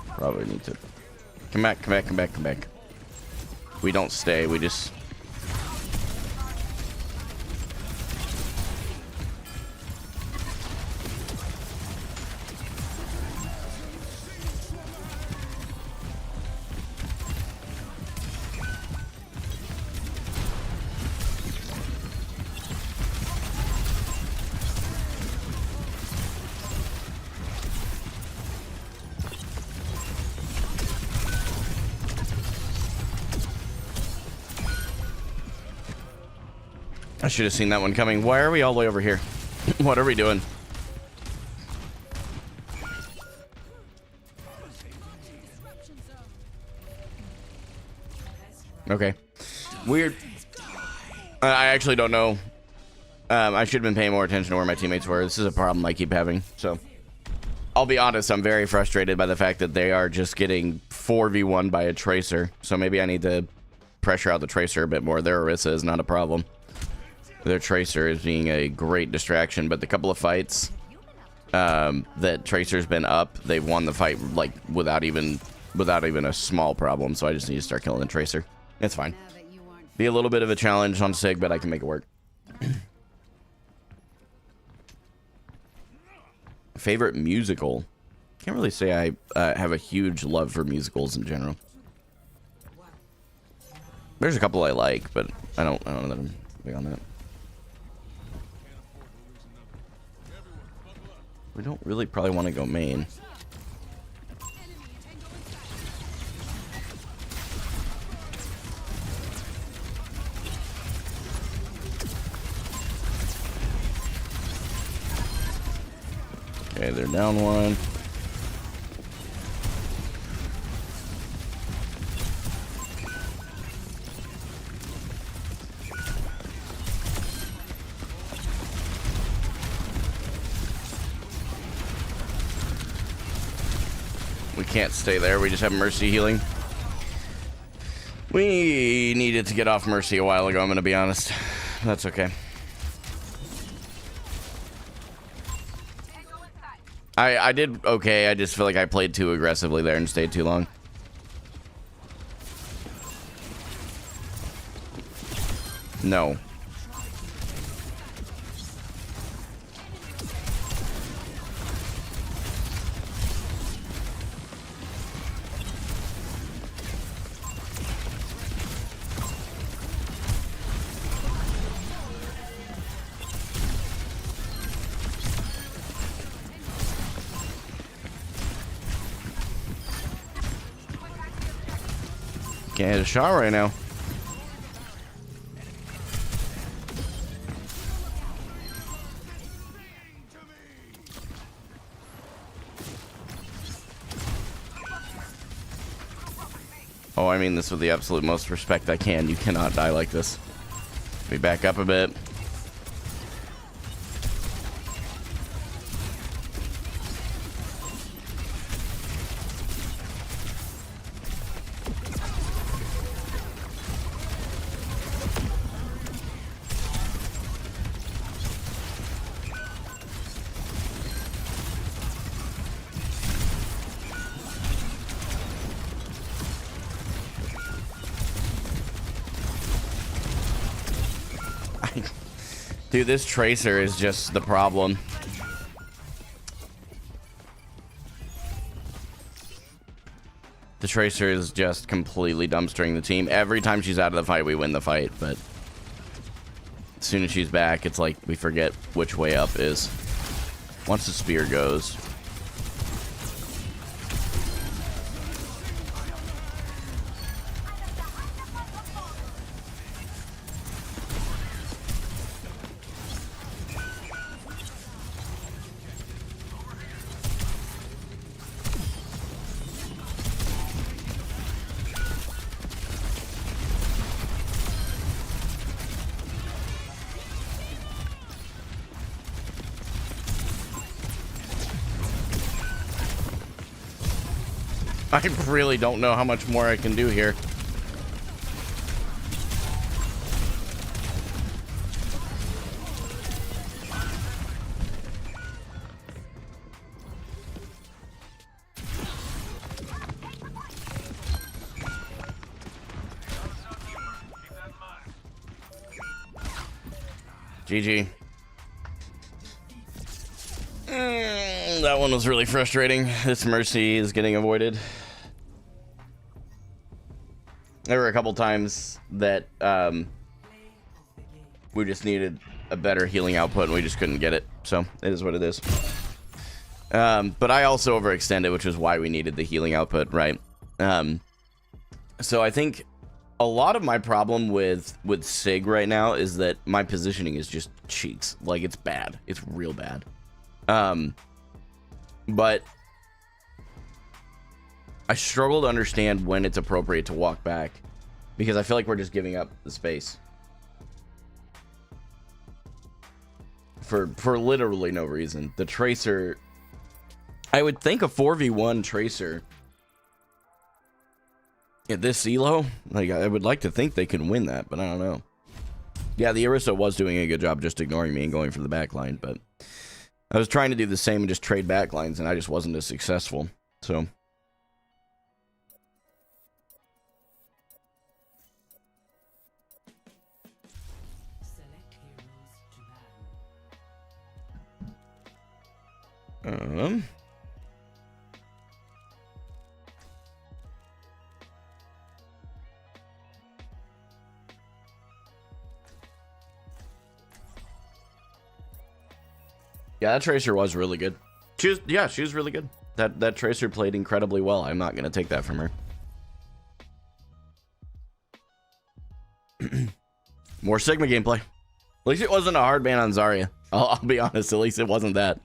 Probably need to come back, come back, come back, come back. We don't stay, we just... I should have seen that one coming. Why are we all the way over here? What are we doing? Okay. Weird. I actually don't know I should have been paying more attention to where my teammates were. This is a problem I keep having. So, I'll be honest, I'm very frustrated by the fact that they are just getting 4v1 by a Tracer. So maybe I need to pressure out the Tracer a bit more. Their Orisa is not a problem. Their Tracer is being a great distraction, but the couple of fights that Tracer's been up, they've won the fight like without even a small problem. So I just need to start killing the Tracer. It's fine. Be a little bit of a challenge on Sig, but I can make it work. Favorite musical? Can't really say I have a huge love for musicals in general. There's a couple I like, but I don't know that I'm big on that. We don't really probably want to go main. Okay, they're down one. We can't stay there. We just have Mercy healing. We needed to get off Mercy a while ago, I'm going to be honest. That's okay. I did okay. I just feel like I played too aggressively there and stayed too long. No. Can't hit a shot right now. Oh, I mean this with the absolute most respect I can. You cannot die like this. Let me back up a bit. Dude, this Tracer is just the problem. The Tracer is just completely dumpstering the team. Every time she's out of the fight, we win the fight, but as soon as she's back, it's like we forget which way up is. Once the spear goes. I really don't know how much more I can do here. GG. That one was really frustrating. This Mercy is getting avoided. There were a couple times that we just needed a better healing output and we just couldn't get it. So it is what it is. But I also overextended, which is why we needed the healing output, right? So I think a lot of my problem with Sig right now is that my positioning is just cheeks. Like, it's bad. It's real bad. But I struggle to understand when it's appropriate to walk back because I feel like we're just giving up the space. for literally no reason. The Tracer, I would think a 4v1 Tracer at this elo, like, I would like to think they can win that, but I don't know. Yeah, the Orisa was doing a good job just ignoring me and going for the backline, but I was trying to do the same and just trade backlines, and I just wasn't as successful. So yeah, that Tracer was really good. She was really good. That Tracer played incredibly well. I'm not gonna take that from her. More Sigma gameplay. At least it wasn't a hard ban on Zarya. I'll be honest, at least it wasn't that.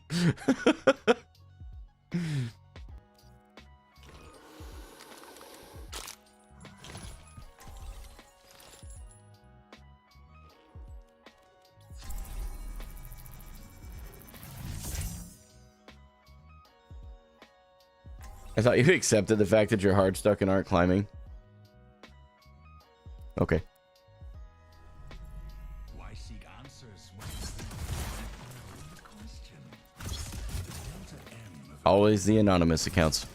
I thought you accepted the fact that you're hard stuck and aren't climbing. Okay. Why seek answers when always the anonymous accounts.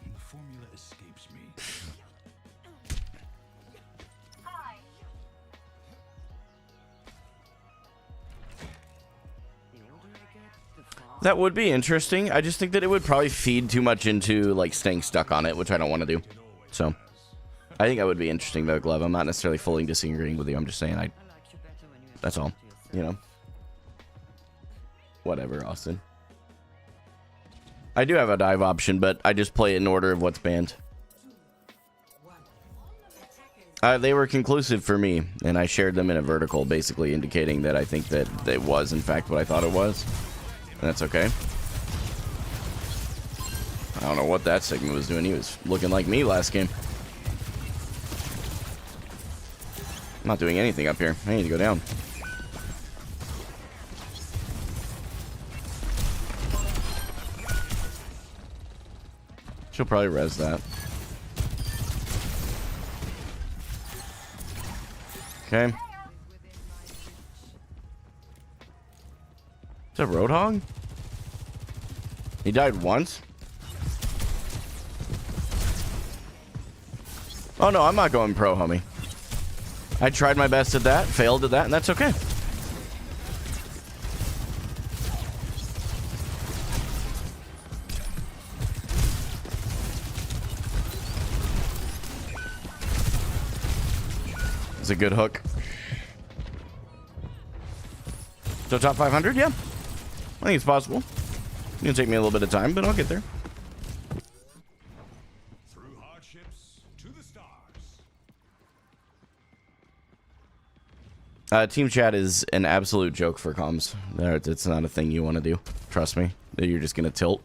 The formula escapes me. That would be interesting. I just think that it would probably feed too much into like staying stuck on it, which I don't want to do. So I think that would be interesting though, Glove. I'm not necessarily fully disagreeing with you. I'm just saying that's all. You know. Whatever, Austin. I do have a dive option, but I just play it in order of what's banned. They were conclusive for me, and I shared them in a vertical, basically indicating that I think that it was, in fact, what I thought it was. And that's okay. I don't know what that Sigma was doing. He was looking like me last game. I'm not doing anything up here. I need to go down. She'll probably res that. Okay. Is that Roadhog? He died once? Oh no, I'm not going pro, homie. I tried my best at that, failed at that, and that's okay. It's a good hook. So top 500, yeah. I think it's possible. It's gonna take me a little bit of time, but I'll get there. Through hardships to the stars. Team chat is an absolute joke for comms. It's not a thing you want to do. Trust me. You're just gonna tilt.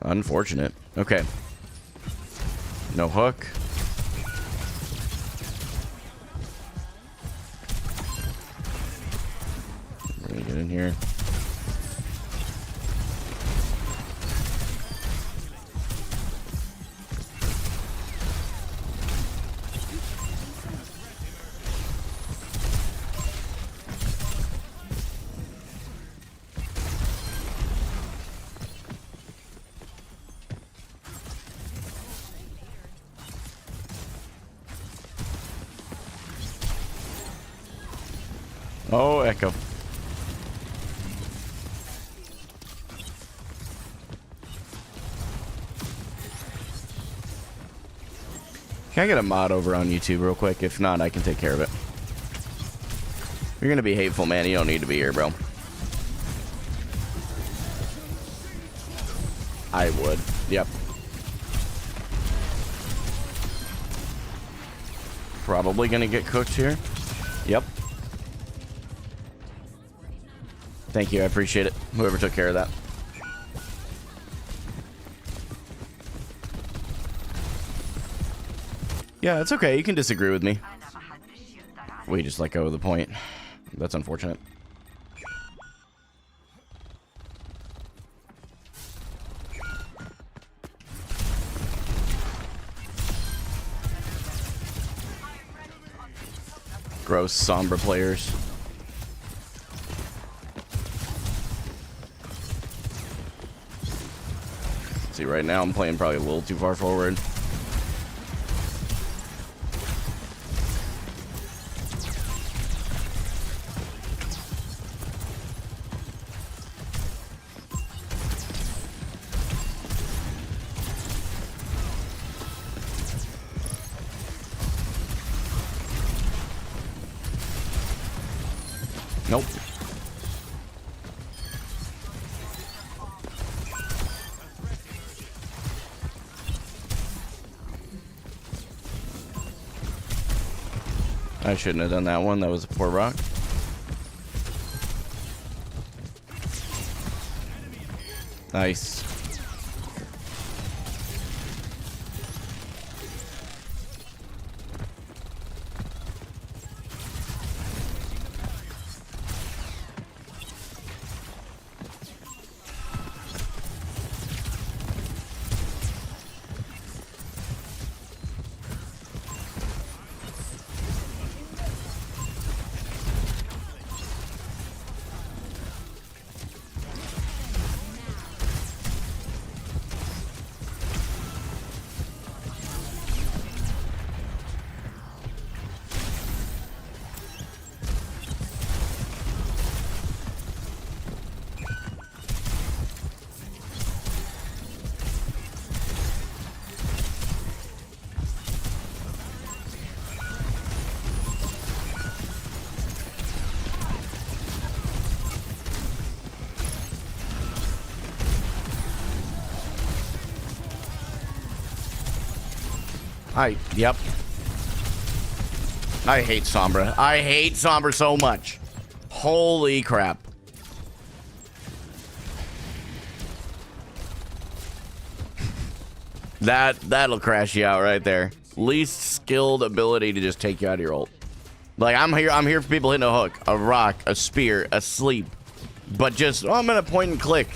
Unfortunate. Okay. No hook. Let me get in here. Oh, Echo. Can I get a mod over on YouTube real quick? If not, I can take care of it. You're gonna be hateful, man. You don't need to be here, bro. I would. Yep. Probably gonna get cooked here. Yep. Thank you. I appreciate it. Whoever took care of that. Yeah, it's okay. You can disagree with me. We just let go of the point. That's unfortunate. Gross Sombra players. See, right now I'm playing probably a little too far forward. Nope. I shouldn't have done that one. That was a poor rock. Nice. Yep. I hate Sombra. I hate Sombra so much. Holy crap. That'll crash you out right there. Least skilled ability to just take you out of your ult. Like, I'm here for people hitting a hook, a rock, a spear, a sleep. But just, oh, I'm gonna point and click.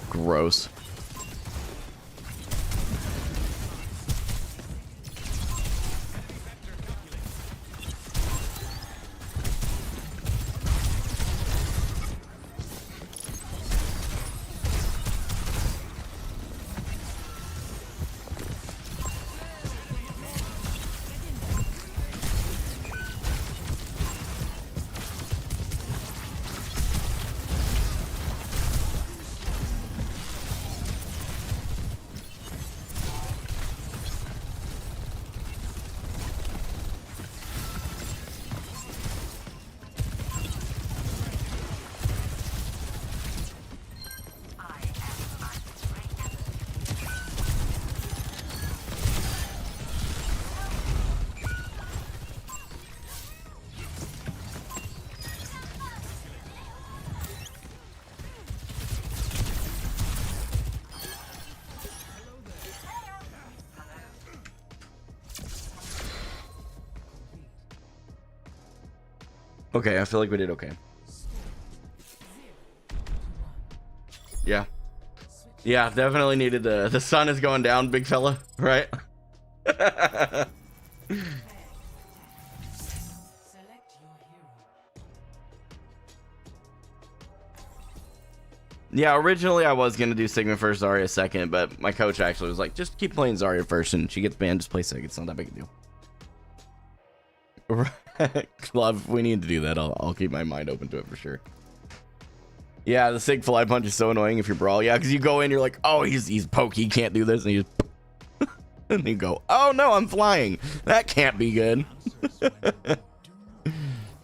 Gross. Okay, I feel like we did okay. Yeah. Yeah, definitely needed the sun is going down, big fella, right? Yeah, originally I was going to do Sigma first, Zarya second, but my coach actually was like, just keep playing Zarya first, and she gets banned, just play second. It's not that big a deal. Glove, we need to do that. I'll keep my mind open to it for sure. Yeah, the Sig fly punch is so annoying if you're brawl. Yeah, because you go in, you're like, oh, he's pokey, he can't do this, and you just and you go, oh no, I'm flying. That can't be good. Oh,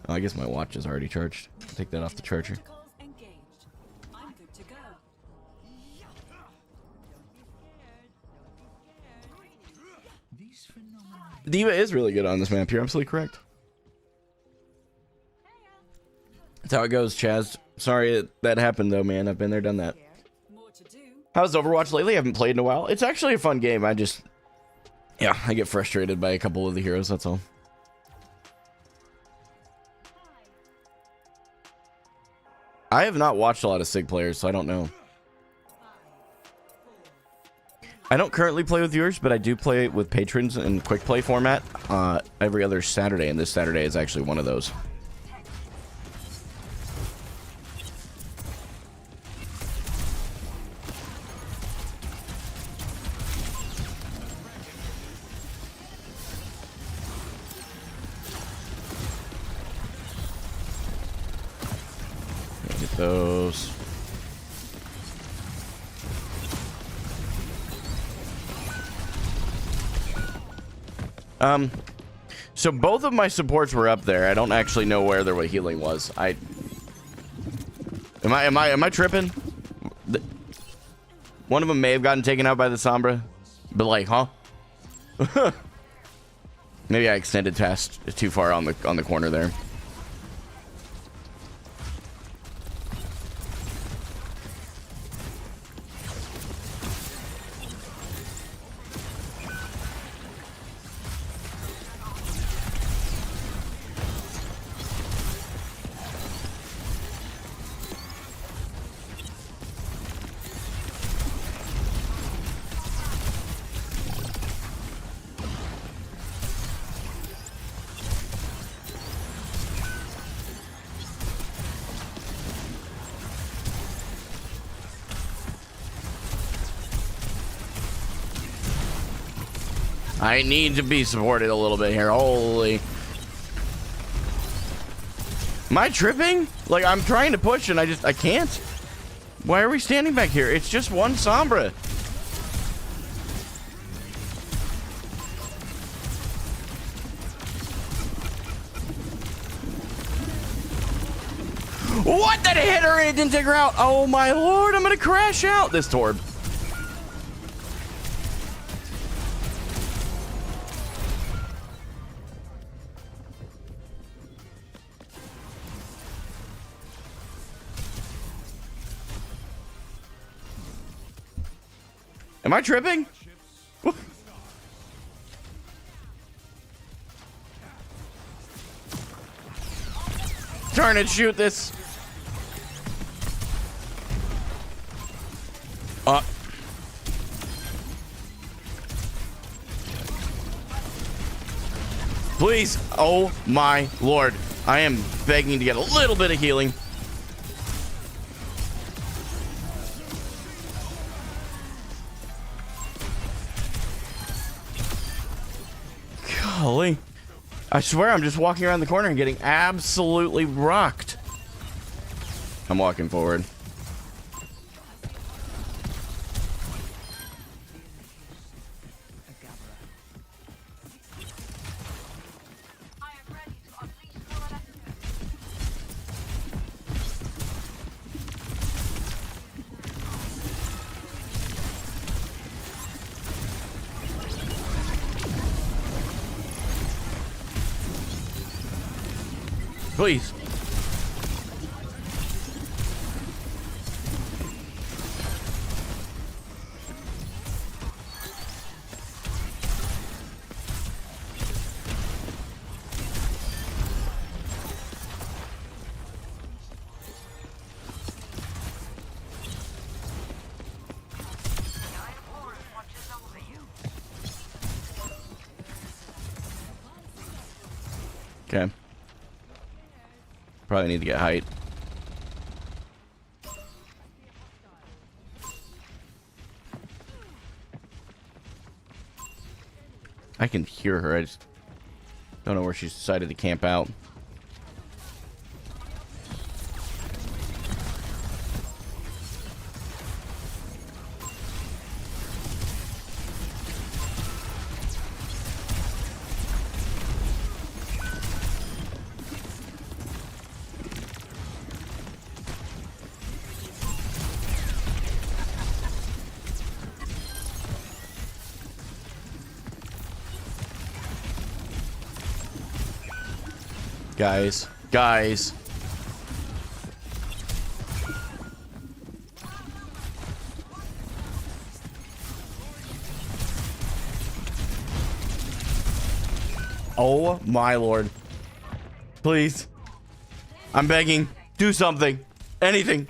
I guess my watch is already charged. I'll take that off the charger. Diva is really good on this map. You're absolutely correct. That's how it goes, Chaz. Sorry that happened though, man. I've been there, done that. How's Overwatch lately? I haven't played in a while. It's actually a fun game. I get frustrated by a couple of the heroes, that's all. I have not watched a lot of SIG players, so I don't know. I don't currently play with viewers, but I do play with patrons in quick play format every other Saturday, and this Saturday is actually one of those. Get those. So both of my supports were up there. I don't actually know where their healing was. Am I tripping? One of them may have gotten taken out by the Sombra, but like, huh? Maybe I extended past too far on the corner there. I need to be supported a little bit here. Holy. Am I tripping? Like, I'm trying to push and I can't. Why are we standing back here? It's just one Sombra. What? That hit her and it didn't take her out. Oh my lord, I'm gonna crash out this Torb. Am I tripping? Turn and shoot this. Please. Oh my lord. I am begging to get a little bit of healing. Golly. I swear I'm just walking around the corner and getting absolutely rocked. I'm walking forward. Please. Okay. Probably need to get height. I can hear her. I just don't know where she's decided to camp out. Guys. Oh my lord. Please. I'm begging. Do something. anything.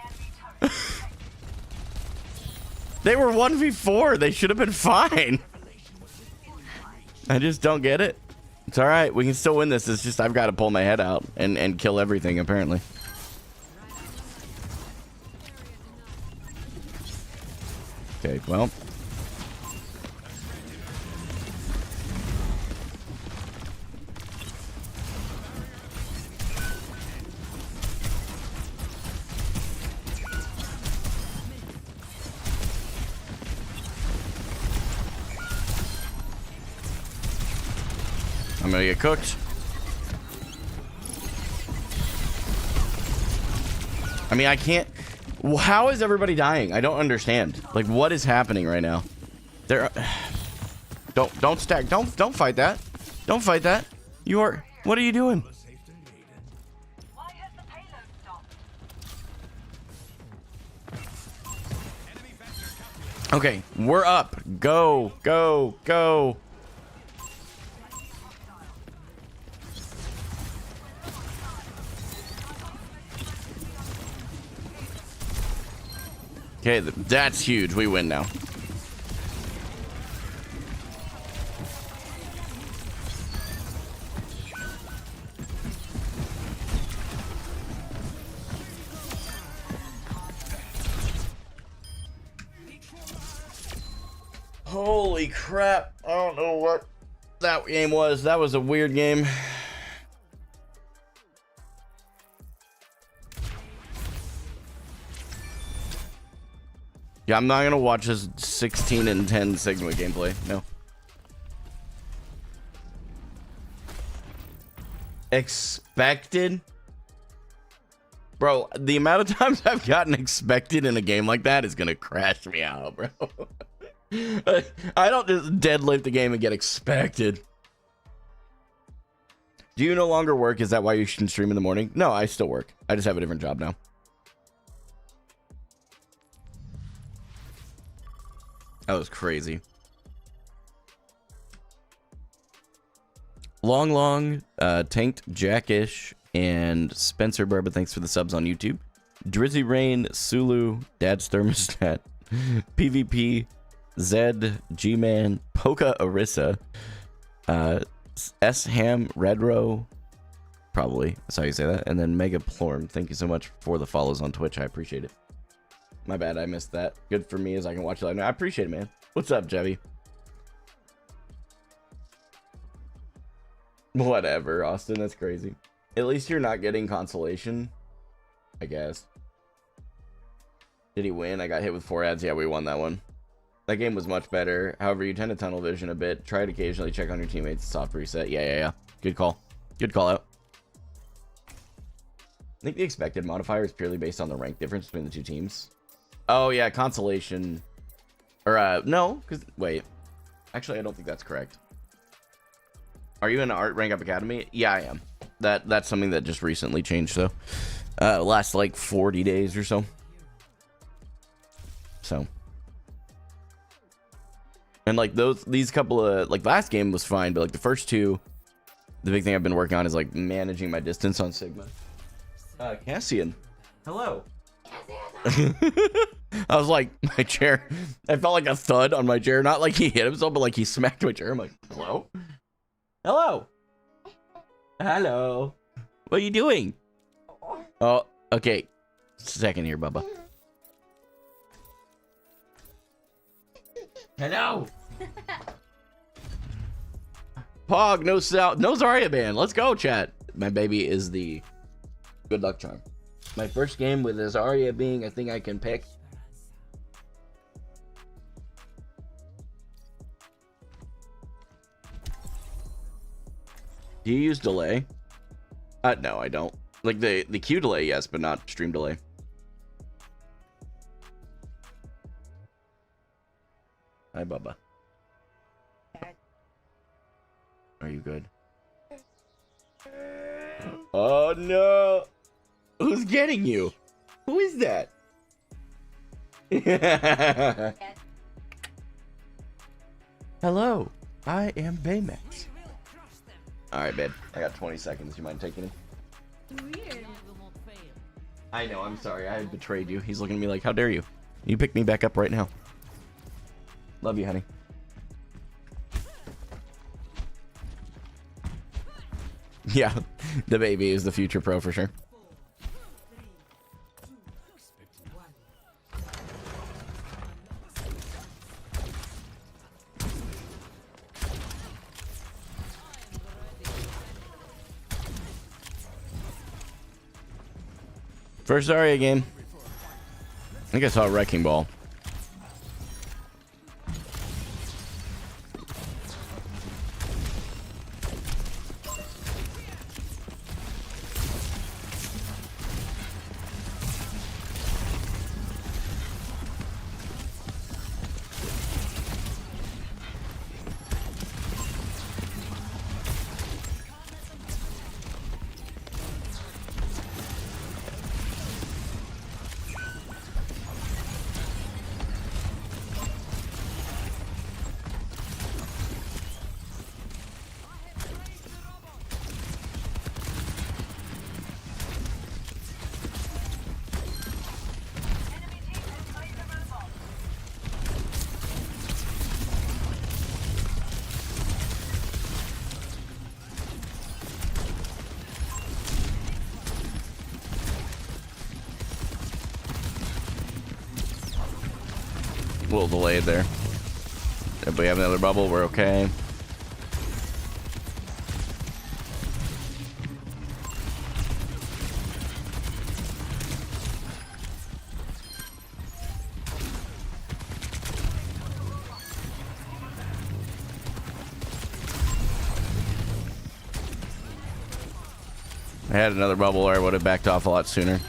They were 1v4. They should have been fine. I just don't get it. It's all right. We can still win this. It's just I've got to pull my head out and kill everything, apparently. Okay, well. I'm gonna get cooked. I mean, I can't. How is everybody dying? I don't understand. Like, what is happening right now? There. Don't stack. Don't fight that. Don't fight that. You are. What are you doing? Okay, we're up. Go, go, go. Okay, that's huge. We win now. Holy crap. I don't know what that game was. That was a weird game. Yeah, I'm not gonna watch this 16 and 10 Sigma gameplay. No. Expected? Bro, the amount of times I've gotten expected in a game like that is gonna crash me out, bro. I don't just deadlift the game and get expected. Do you no longer work? Is that why you shouldn't stream in the morning? No, I still work. I just have a different job now. That was crazy. Long, Tanked Jackish, and Spencer Burba, thanks for the subs on YouTube. Drizzy Rain, Sulu, Dad's Thermostat, PvP, Zed, G-Man, Poca Arissa, S-Ham, Redro, probably, that's how you say that, and then Mega Plorm. Thank you so much for the follows on Twitch, I appreciate it. My bad, I missed that. Good for me as I can watch it live now. I appreciate it, man. What's up, Jebby? Whatever, Austin, that's crazy. At least you're not getting consolation, I guess. Did he win? I got hit with 4 ads. Yeah, we won that one. That game was much better. However, you tend to tunnel vision a bit. Try to occasionally check on your teammates. Soft reset. Yeah. Good call. Good call out. I think the expected modifier is purely based on the rank difference between the two teams. Oh, yeah, consolation. Or, no, because, wait. Actually, I don't think that's correct. Are you in Art Rank Up Academy? Yeah, I am. That's something that just recently changed, though. Last, like, 40 days or so. So. And, like, these couple of, like, last game was fine, but, like, the first two, the big thing I've been working on is, like, managing my distance on Sigma. Cassian. Hello. I was like, my chair. I felt like a thud on my chair. Not like he hit himself, but like he smacked my chair. I'm like, hello? Hello? Hello? What are you doing? Oh, okay. Second here, Bubba. Hello? Pog, no Zarya ban. Let's go, chat. My baby is the good luck charm. My first game with Zarya being a thing I can pick. Do you use delay? No, I don't. Like the Q delay, yes, but not stream delay. Hi, Bubba. Are you good? Oh no! Who's getting you? Who is that? Hello, I am Baymax. Alright, babe. I got 20 seconds. You mind taking it? I know, I'm sorry. I betrayed you. He's looking at me like, how dare you? You pick me back up right now. Love you, honey. Yeah, the baby is the future pro for sure. First Zarya game. I think I saw a Wrecking Ball. A little delayed there. If we have another bubble, we're okay. I had another bubble or I would have backed off a lot sooner.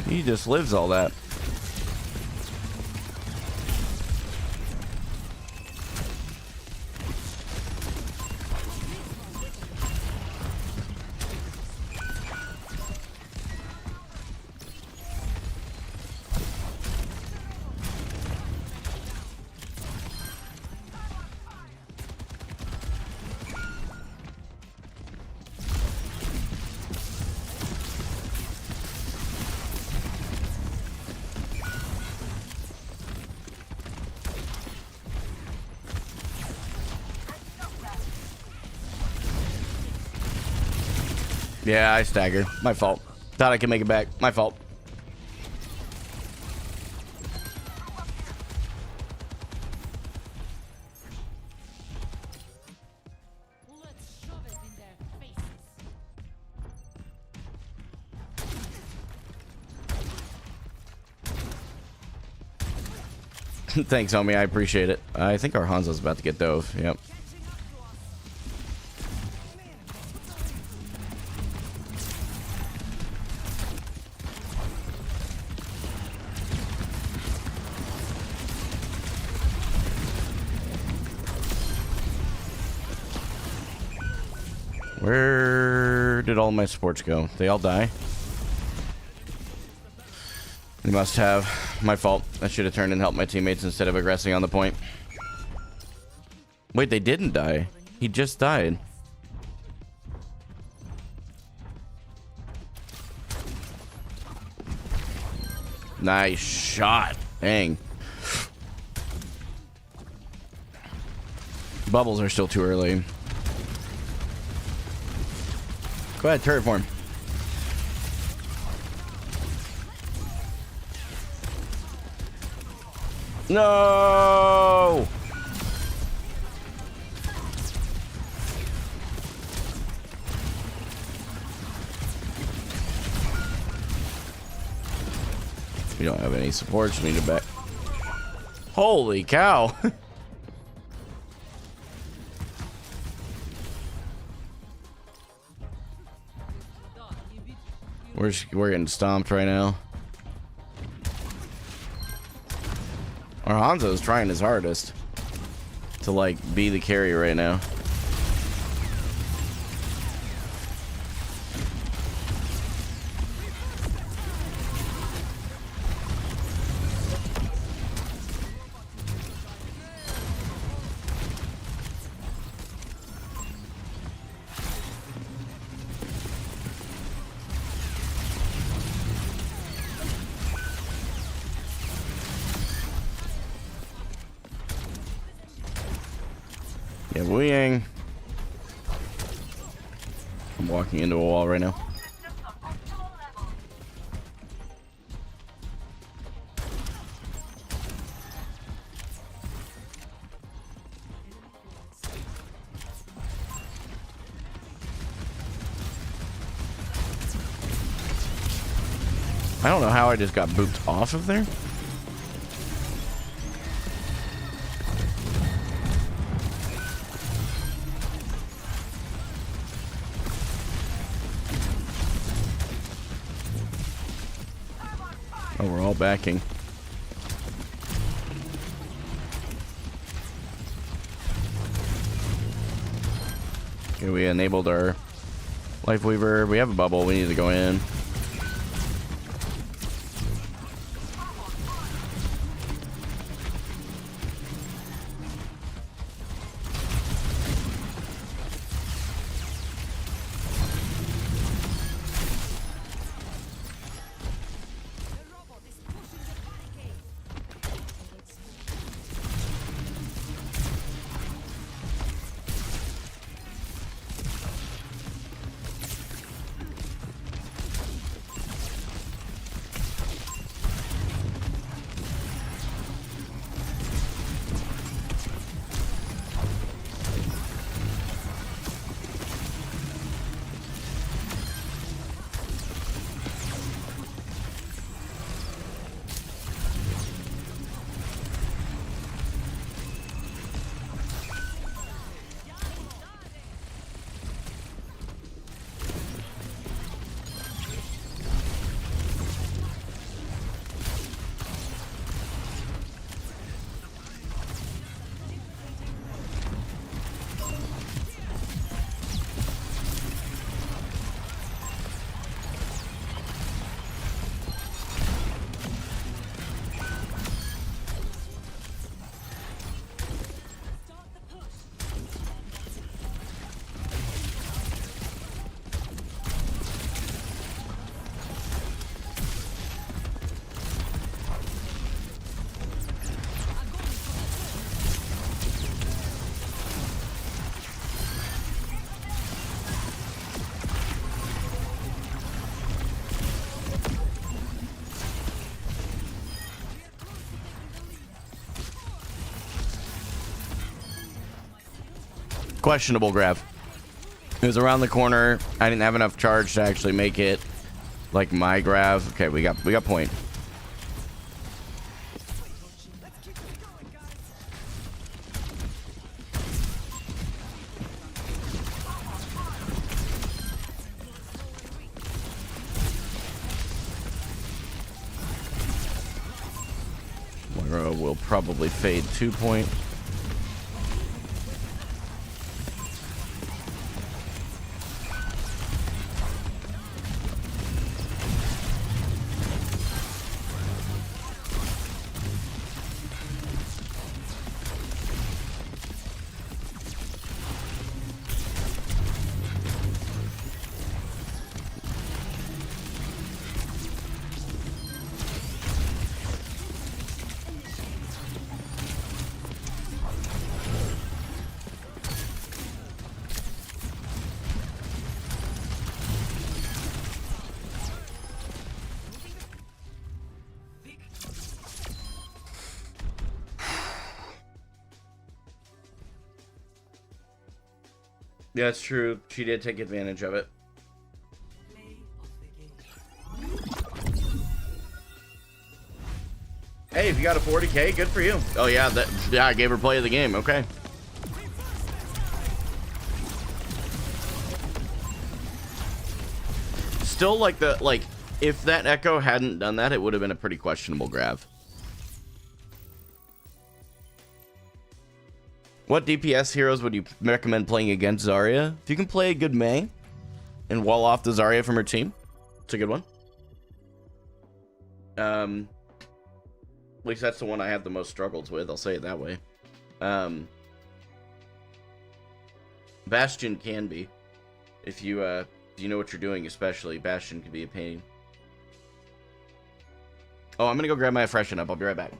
He just lives all that. Yeah, I staggered. My fault. Thought I could make it back. My fault. Thanks, homie. I appreciate it. I think our Hanzo's about to get dove. Yep. Where did all my supports go? They all die? They must have. My fault. I should have turned and helped my teammates instead of aggressing on the point. Wait, they didn't die. He just died. Nice shot. Dang. Bubbles are still too early. Go ahead, turret form. No! We don't have any supports. We need to back. Holy cow! We're getting stomped right now. Our Hanzo's trying his hardest to like be the carry right now. Yeah, Wu-Yang. I'm walking into a wall right now. I don't know how I just got booped off of there. Oh, we're all backing. Okay, we enabled our Life Weaver. We have a bubble. We need to go in. Questionable grab. It was around the corner. I didn't have enough charge to actually make it like my grab. Okay, we got point. Moira will probably fade 2 point. Yeah, it's true. She did take advantage of it. Hey, if you got a 40K, good for you. Oh yeah, I gave her play of the game. Okay. Still, like if that Echo hadn't done that, it would have been a pretty questionable grab. What DPS heroes would you recommend playing against Zarya? If you can play a good Mei and wall off the Zarya from her team, it's a good one. At least that's the one I have the most struggles with, I'll say it that way. Bastion can be. If you know what you're doing, especially, Bastion can be a pain. Oh, I'm gonna go grab my freshen up. I'll be right back.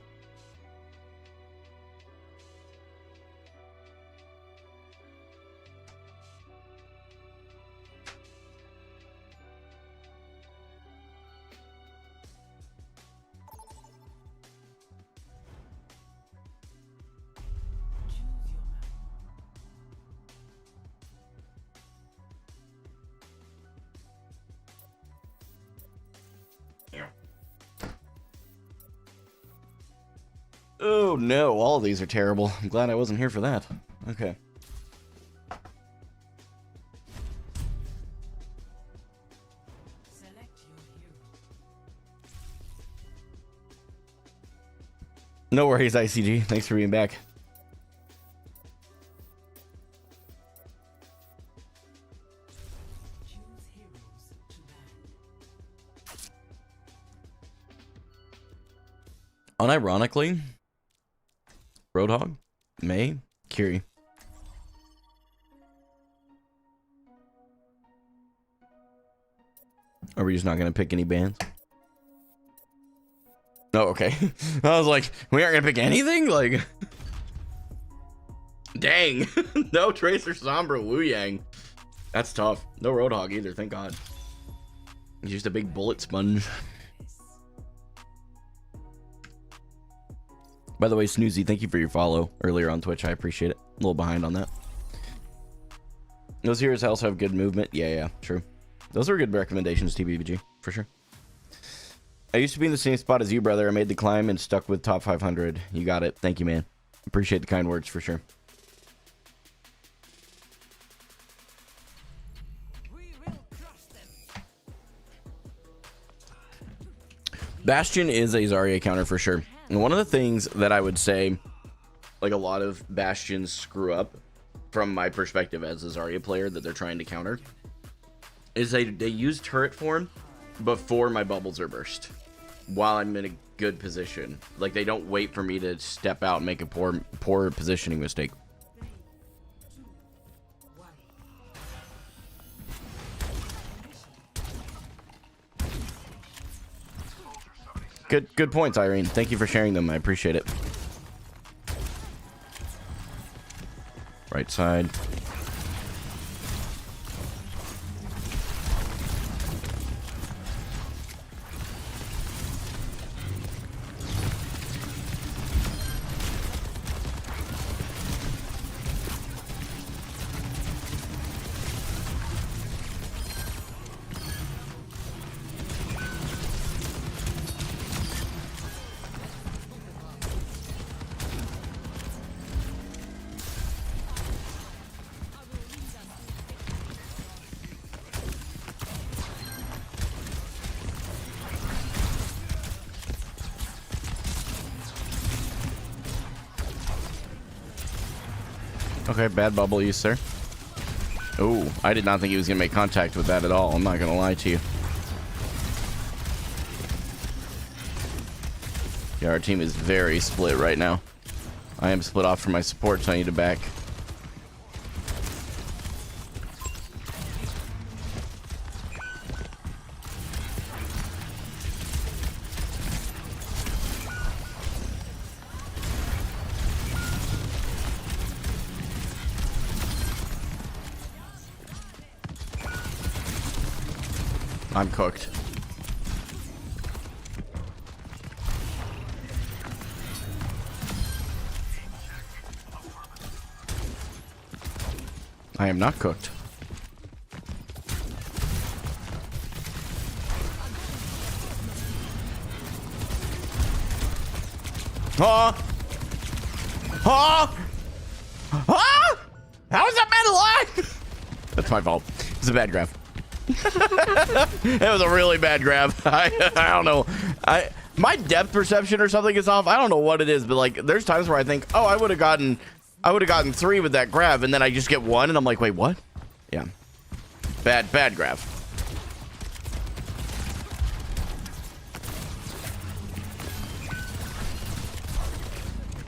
Oh no, all of these are terrible. I'm glad I wasn't here for that. Okay. No worries, ICG. Thanks for being back. Unironically, Roadhog, Mei, Kiri. Are we just not going to pick any bands? Oh, okay. I was like, we aren't going to pick anything? Like, dang. No Tracer, Sombra, Wu Yang. That's tough. No Roadhog either, thank God. He's just a big bullet sponge. By the way, Snoozy, thank you for your follow earlier on Twitch. I appreciate it. A little behind on that. Those heroes also have good movement. Yeah, true. Those are good recommendations, TBBG, for sure. I used to be in the same spot as you, brother. I made the climb and stuck with top 500. You got it. Thank you, man. Appreciate the kind words, for sure. Bastion is a Zarya counter for sure. And one of the things that I would say, like a lot of Bastions screw up, from my perspective as a Zarya player that they're trying to counter, is they use turret form before my bubbles are burst, while I'm in a good position. Like, they don't wait for me to step out and make a poor positioning mistake. Good points, Irene. Thank you for sharing them. I appreciate it. Right side. Okay, bad bubble use, sir. Oh, I did not think he was going to make contact with that at all. I'm not going to lie to you. Yeah, our team is very split right now. I am split off from my support, so I need to back. I'm cooked. I am not cooked. Huh? Huh? Huh? How is that man alive? That's my fault. It's a bad grab. It was a really bad grab. I don't know. My depth perception or something is off. I don't know what it is, but like there's times where I think, oh, I would have gotten 3 with that grab, and then I just get 1 and I'm like, wait, what? Yeah. Bad grab.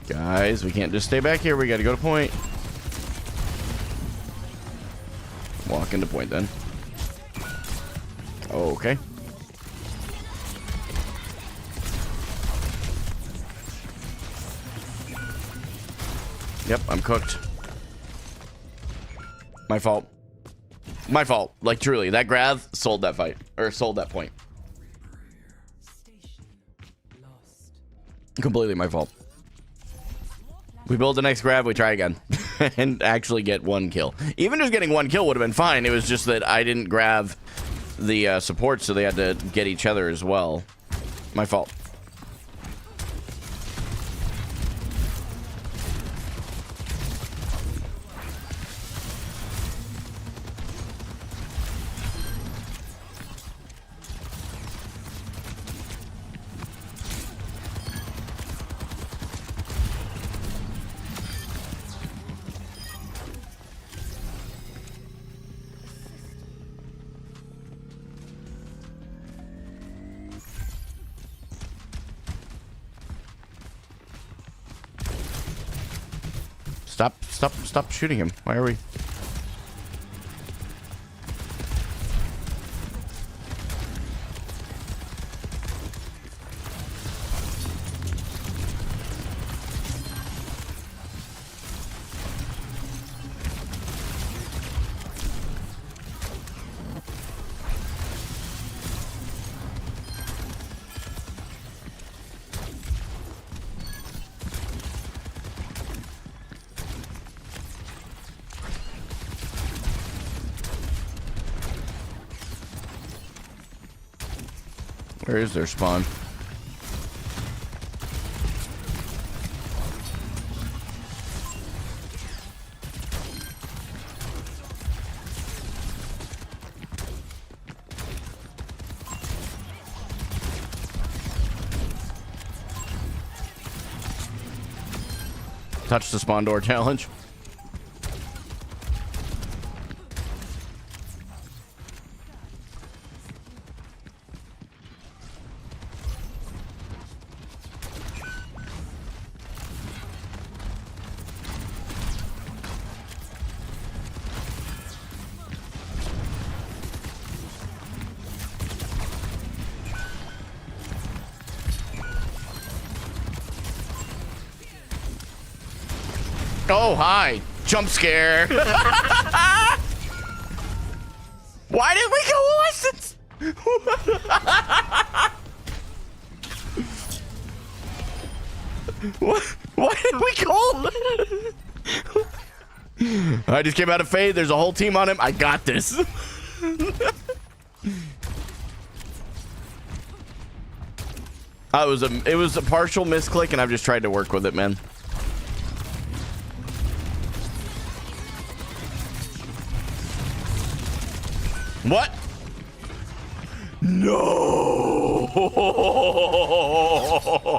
Guys, we can't just stay back here. We got to go to point. Walk into point then. Okay. Yep, I'm cooked. My fault. My fault. Like, truly, that grab sold that fight. Or sold that point. Completely my fault. We build the next grab, we try again. And actually get 1 kill. Even just getting 1 kill would have been fine. It was just that I didn't grab the support, so they had to get each other as well. My fault. Stop shooting him. Why are we? Where is their spawn? Touch the spawn door challenge. Oh, hi. Jump scare. Why did we go license? Why did we go? I just came out of fade. There's a whole team on him. I got this. It was a partial misclick, and I've just tried to work with it, man. What? No!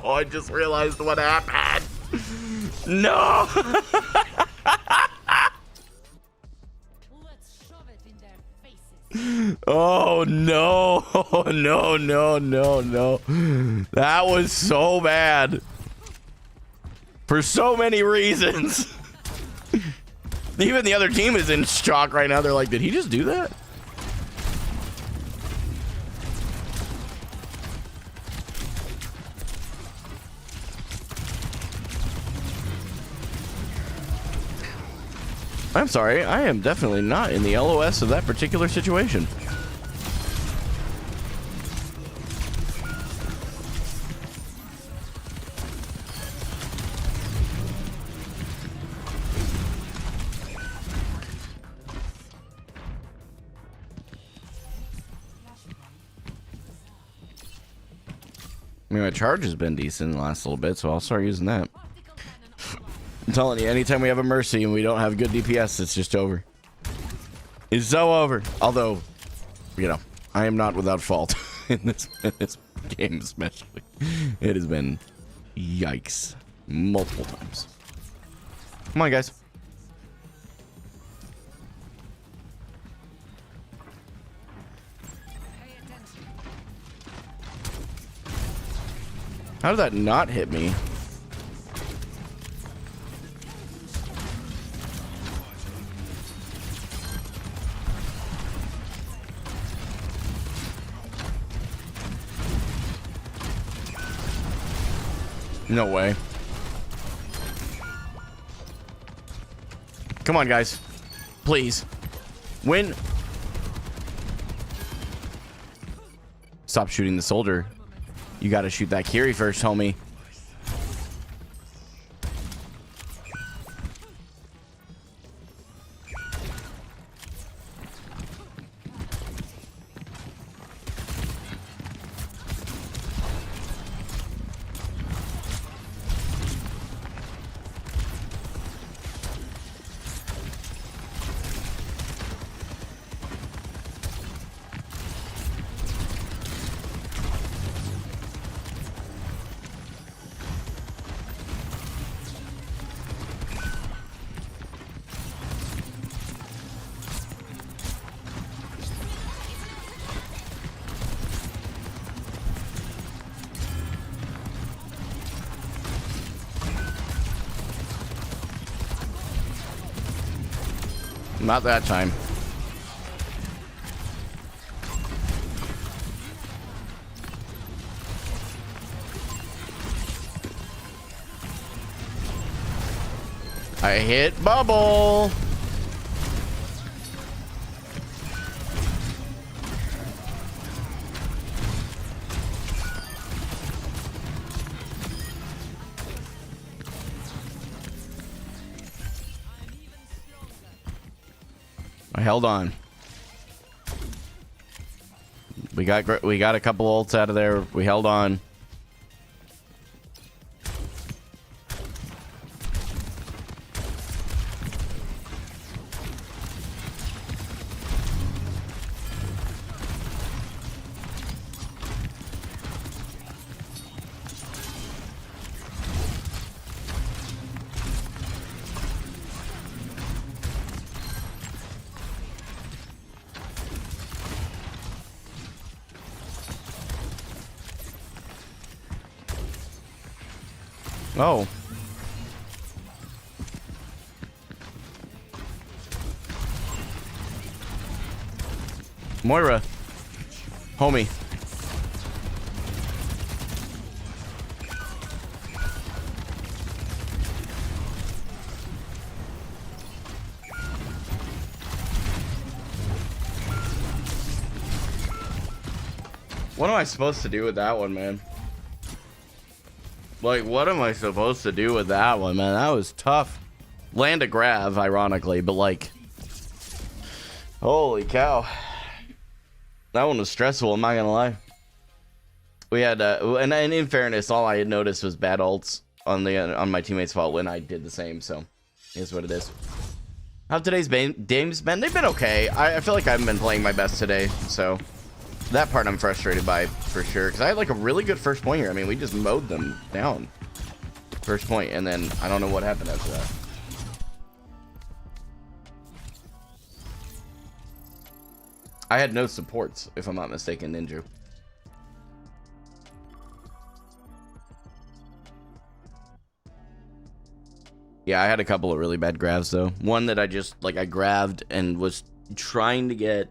I just realized what happened. No! Let's shove it in their faces. Oh no! No! That was so bad. For so many reasons. Even the other team is in shock right now. They're like, did he just do that? I'm sorry, I am definitely not in the LOS of that particular situation. mean, my charge has been decent in the last little bit, so I'll start using that. I'm telling you, anytime we have a Mercy and we don't have good DPS, it's just over. It's so over. Although, you know, I am not without fault in this game, especially. It has been yikes multiple times. Come on, guys. How did that not hit me? No way. Come on, guys. Please. Win. Stop shooting the soldier. You gotta shoot that Kiri first, homie. Not that time. I hit bubble. I held on. We got a couple ults out of there. We held on. Oh. Moira. Homie. What am I supposed to do with that one, man? Like, what am I supposed to do with that one, man? That was tough. Land a grab, ironically, but like, holy cow. That one was stressful, I'm not gonna lie. We had, and in fairness, all I had noticed was bad ults on my teammates' fault when I did the same, so here's what it is. How today's games been? They've been okay. I feel like I haven't been playing my best today, so that part I'm frustrated by for sure, because I had like a really good first point here. I mean, we just mowed them down first point, and then I don't know what happened after that. I had no supports, if I'm not mistaken, Ninja. Yeah, I had a couple of really bad grabs though. One that I just like I grabbed and was trying to get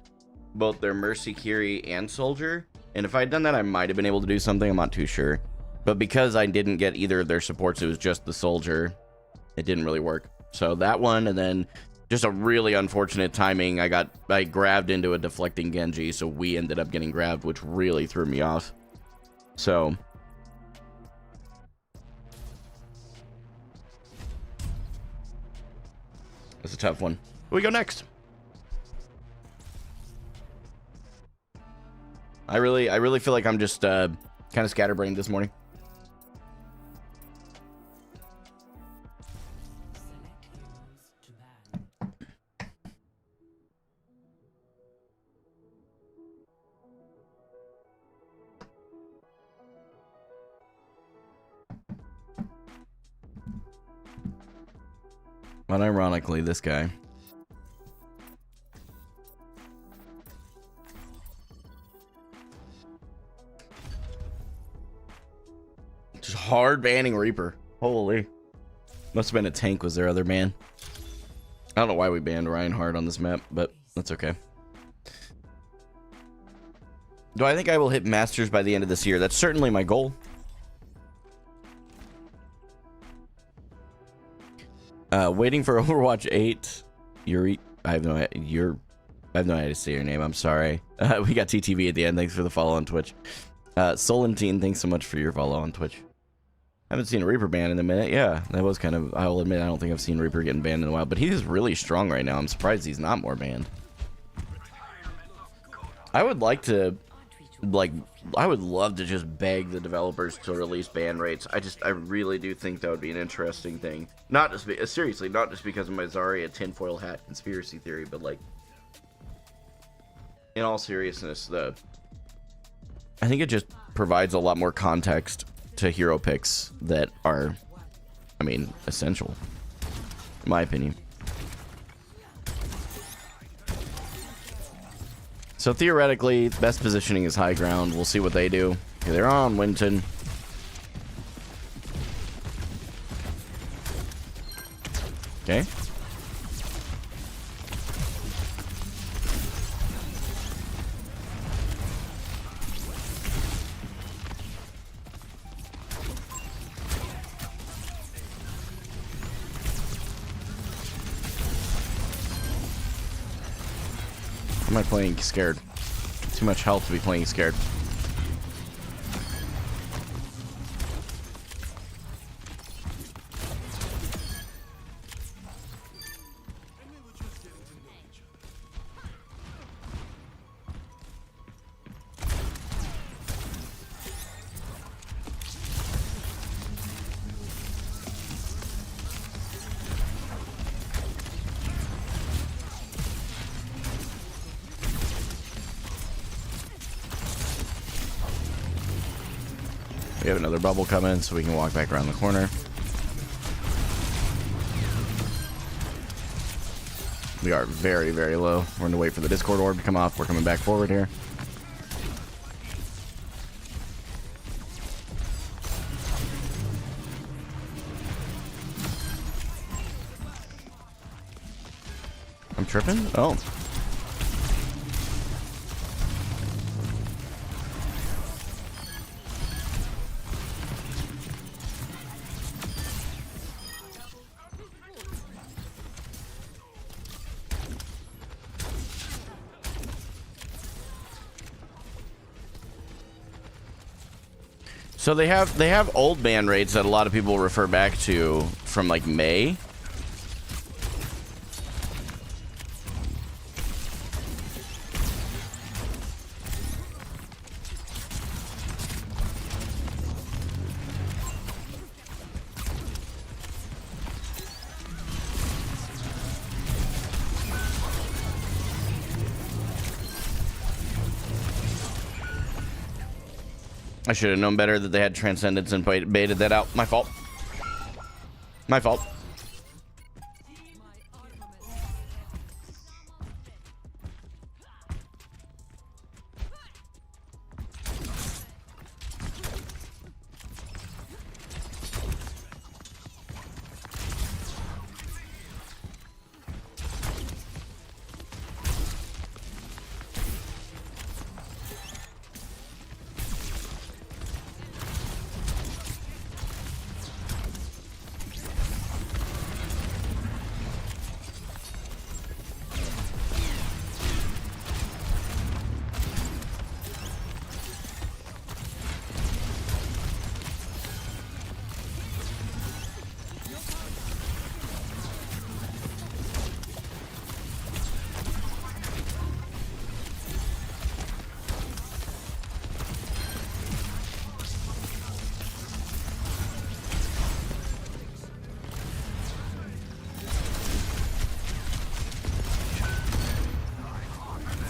both their Mercy, Kiri, and Soldier. And if I had done that, I might have been able to do something. I'm not too sure. But because I didn't get either of their supports, it was just the Soldier. It didn't really work. So that one, and then just a really unfortunate timing. I grabbed into a deflecting Genji, so we ended up getting grabbed, which really threw me off. So it's a tough one. Where we go next? I really feel like I'm just Kind of scatterbrained this morning. But ironically, this guy. Just hard banning Reaper. Holy. Must have been a tank was their other ban. I don't know why we banned Reinhardt on this map, but that's okay. Do I think I will hit Masters by the end of this year? That's certainly my goal. Waiting for Overwatch 8. Yuri, I have no idea to say your name. I'm sorry. We got TTV at the end. Thanks for the follow on Twitch. Solentine, thanks so much for your follow on Twitch. I haven't seen a Reaper ban in a minute. Yeah, that was kind of... I'll admit, I don't think I've seen Reaper getting banned in a while, but he is really strong right now. I'm surprised he's not more banned. I would like to... I would love to just beg the developers to release ban rates. I really do think that would be an interesting thing. Not just seriously, not just because of my Zarya tinfoil hat conspiracy theory, but like, in all seriousness, I think it just provides a lot more context to hero picks that are, I mean, essential, in my opinion. So theoretically, best positioning is high ground. We'll see what they do. Okay, they're on Winton. Okay. Am I playing scared? Too much health to be playing scared. We have another bubble coming, so we can walk back around the corner. We are very, very low. We're going to wait for the Discord orb to come off. We're coming back forward here. I'm tripping? Oh. So they have old ban rates that a lot of people refer back to from like May. I should have known better that they had Transcendence and baited that out. My fault. My fault.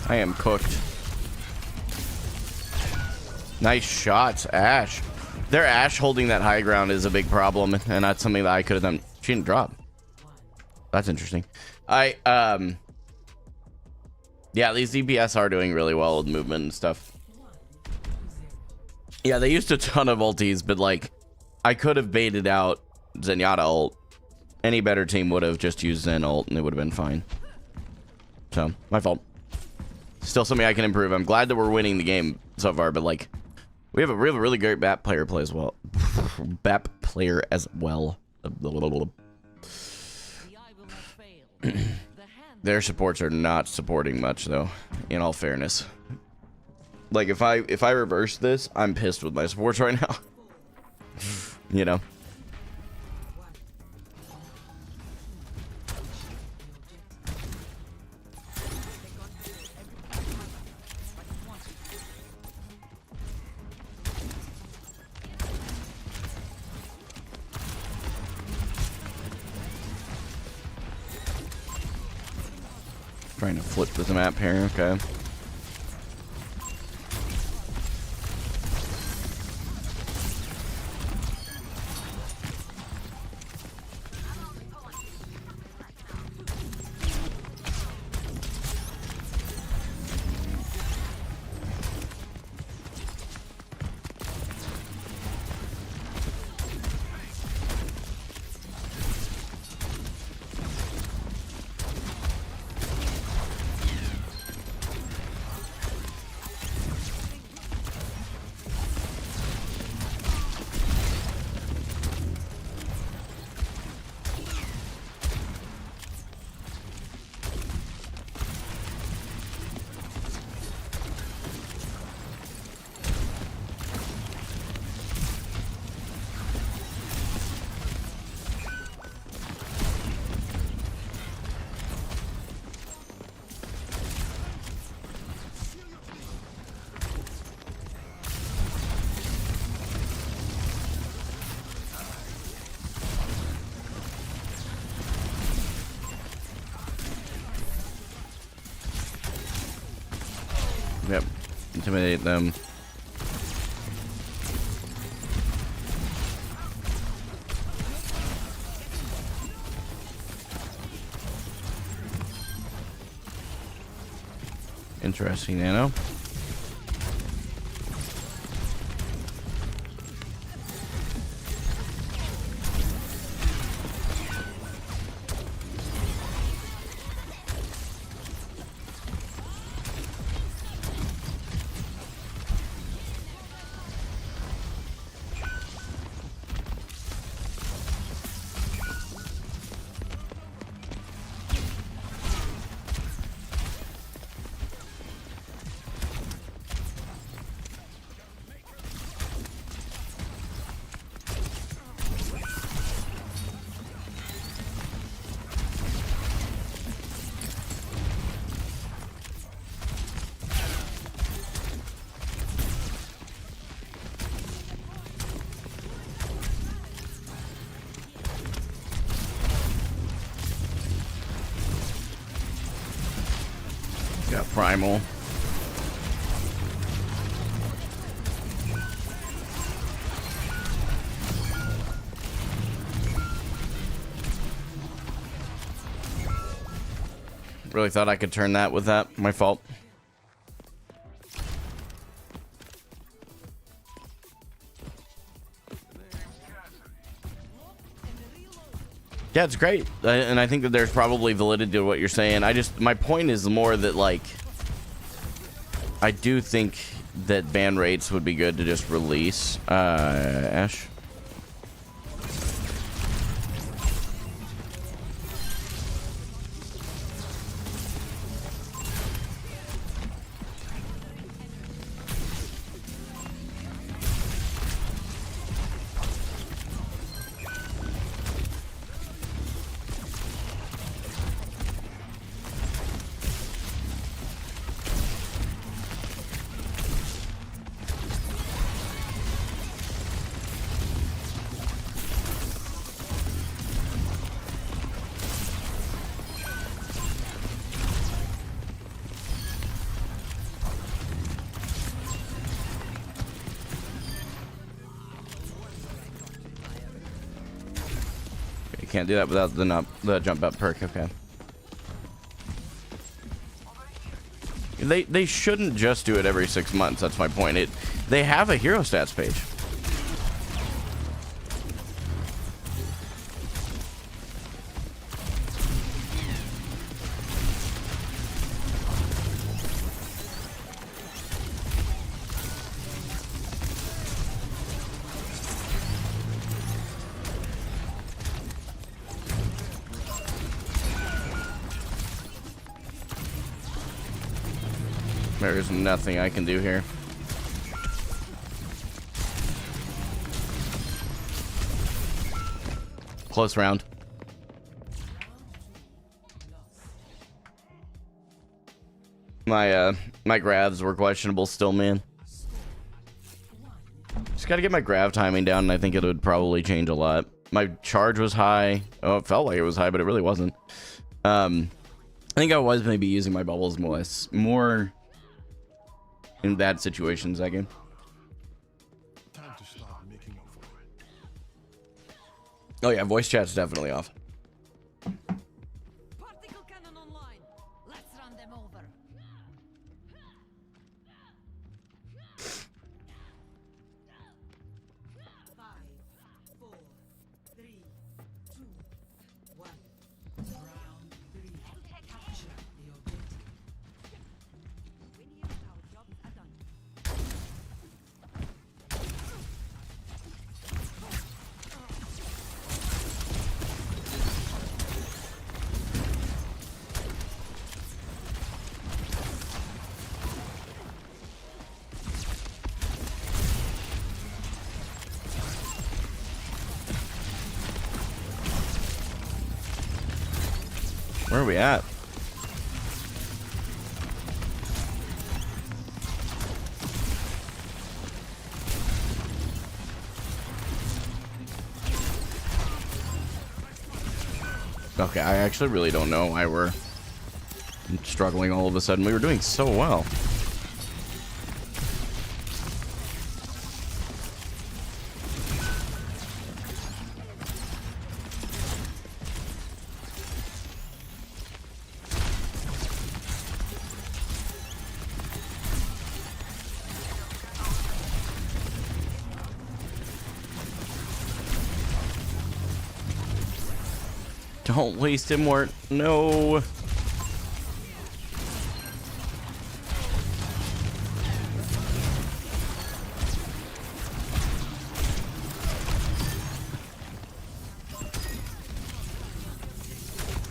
I am cooked. Nice shots, Ashe. Their Ashe holding that high ground is a big problem, and that's something that I could have done. She didn't drop. That's interesting. Yeah, these DPS are doing really well with movement and stuff. Yeah, they used a ton of ultis, but like, I could have baited out Zenyatta ult. Any better team would have just used Zen ult, and it would have been fine. So, my fault. Still something I can improve. I'm glad that we're winning the game so far, but like, we have a really great BAP player play as well. BAP player as well. Their supports are not supporting much though, in all fairness. Like if I reverse this, I'm pissed with my supports right now. You know. Trying to flip with the map here, okay. Yep. Intimidate them. Interesting, Nano. Got primal. Really thought I could turn that with that. My fault. Yeah, it's great, and I think that there's probably validity to what you're saying. My point is more that, like, I do think that ban rates would be good to just release. Ashe. can't do that without the jump up perk. Okay. They shouldn't just do it every 6 months. That's my point. They have a hero stats page. There's nothing I can do here. Close round. My grabs were questionable still, man. Just gotta get my grab timing down, and I think it would probably change a lot. My charge was high. Oh, it felt like it was high, but it really wasn't. I think I was maybe using my bubbles more in bad situations that game. Time to start making up for it. Oh yeah, voice chat's definitely off. Particle cannon online. Let's run them over. 5, 4, 3, 2, 1. Round 3. Capture the objective. When you our jobs are done. Where are we at? Okay, I actually really don't know why we're struggling all of a sudden. We were doing so well. Don't waste him, Mort. No.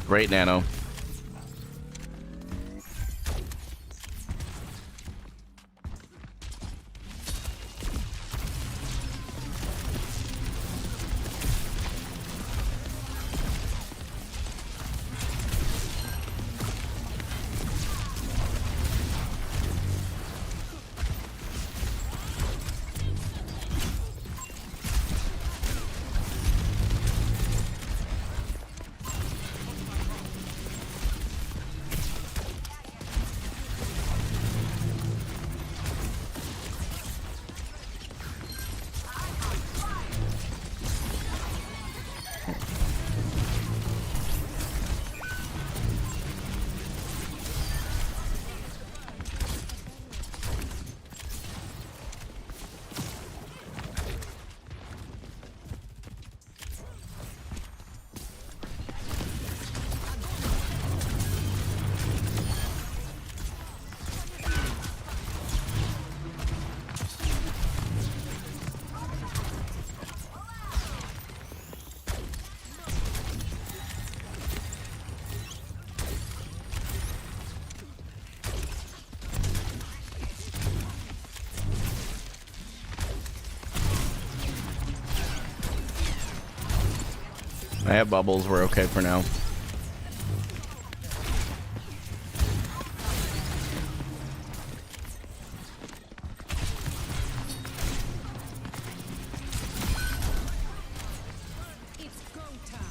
Great nano. I have bubbles. We're okay for now. It's go time.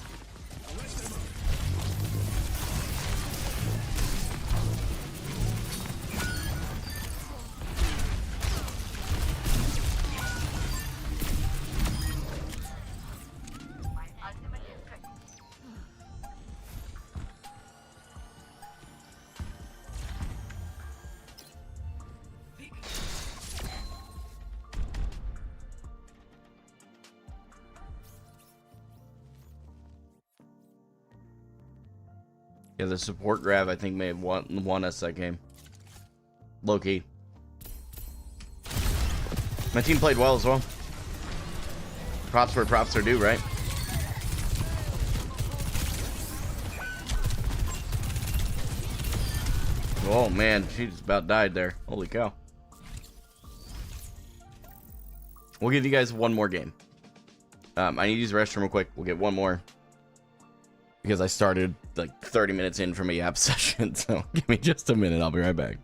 Yeah, the support grab I think may have won us that game. Low key. My team played well as well. Props where props are due, right? Oh man, she just about died there. Holy cow. We'll give you guys one more game. I need to use the restroom real quick. We'll get one more. Because I started like 30 minutes in from a Yap session. So give me just a minute. I'll be right back.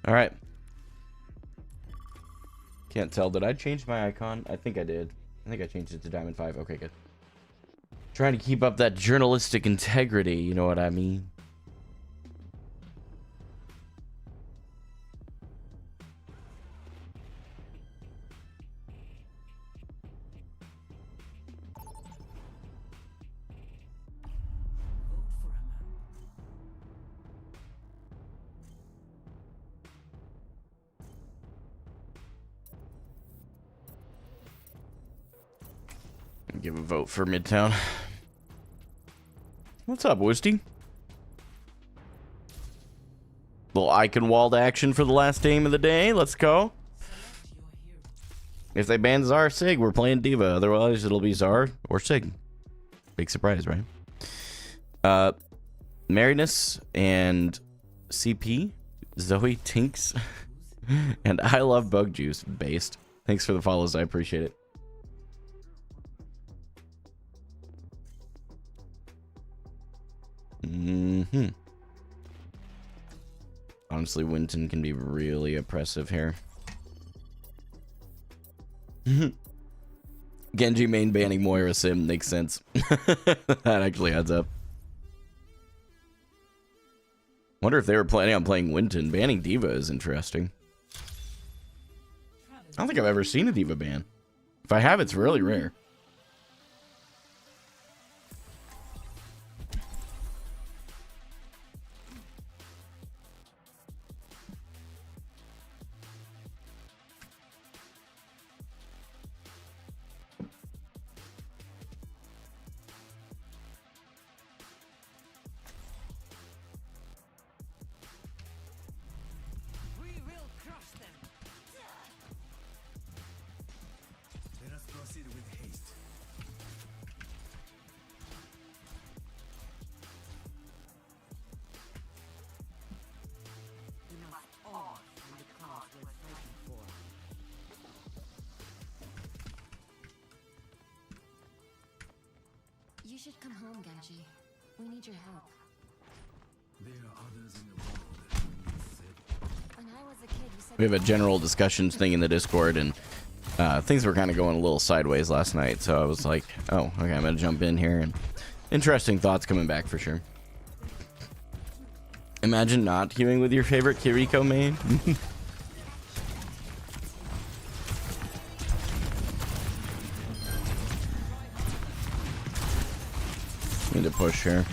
All right. Can't tell. Did I change my icon? I think I did. I think I changed it to Diamond 5. Okay, good. Trying to keep up that journalistic integrity, you know what I mean? Give a vote for Midtown. What's up, Woosty? Little icon walled action for the last game of the day. Let's go. If they ban Zar Sig, we're playing Diva. Otherwise, it'll be Zar or Sig. Big surprise, right? Marinus and CP, Zoe Tinks, and I love Bug Juice based. Thanks for the follows. I appreciate it. Honestly, Winton can be really oppressive here. Genji main banning Moira Sim makes sense. That actually adds up. Wonder if they were planning on playing Winton. Banning Diva is interesting. I don't think I've ever seen a Diva ban. If I have, it's really rare. You should come home, Genji. We need your help. There are others in the world that need saving. When I was a kid, you said We have a general discussions thing in the Discord, and things were kind of going a little sideways last night, so I was like, oh, okay, I'm gonna jump in here, and interesting thoughts coming back for sure. Imagine not queuing with your favorite Kiriko main. Need to push here.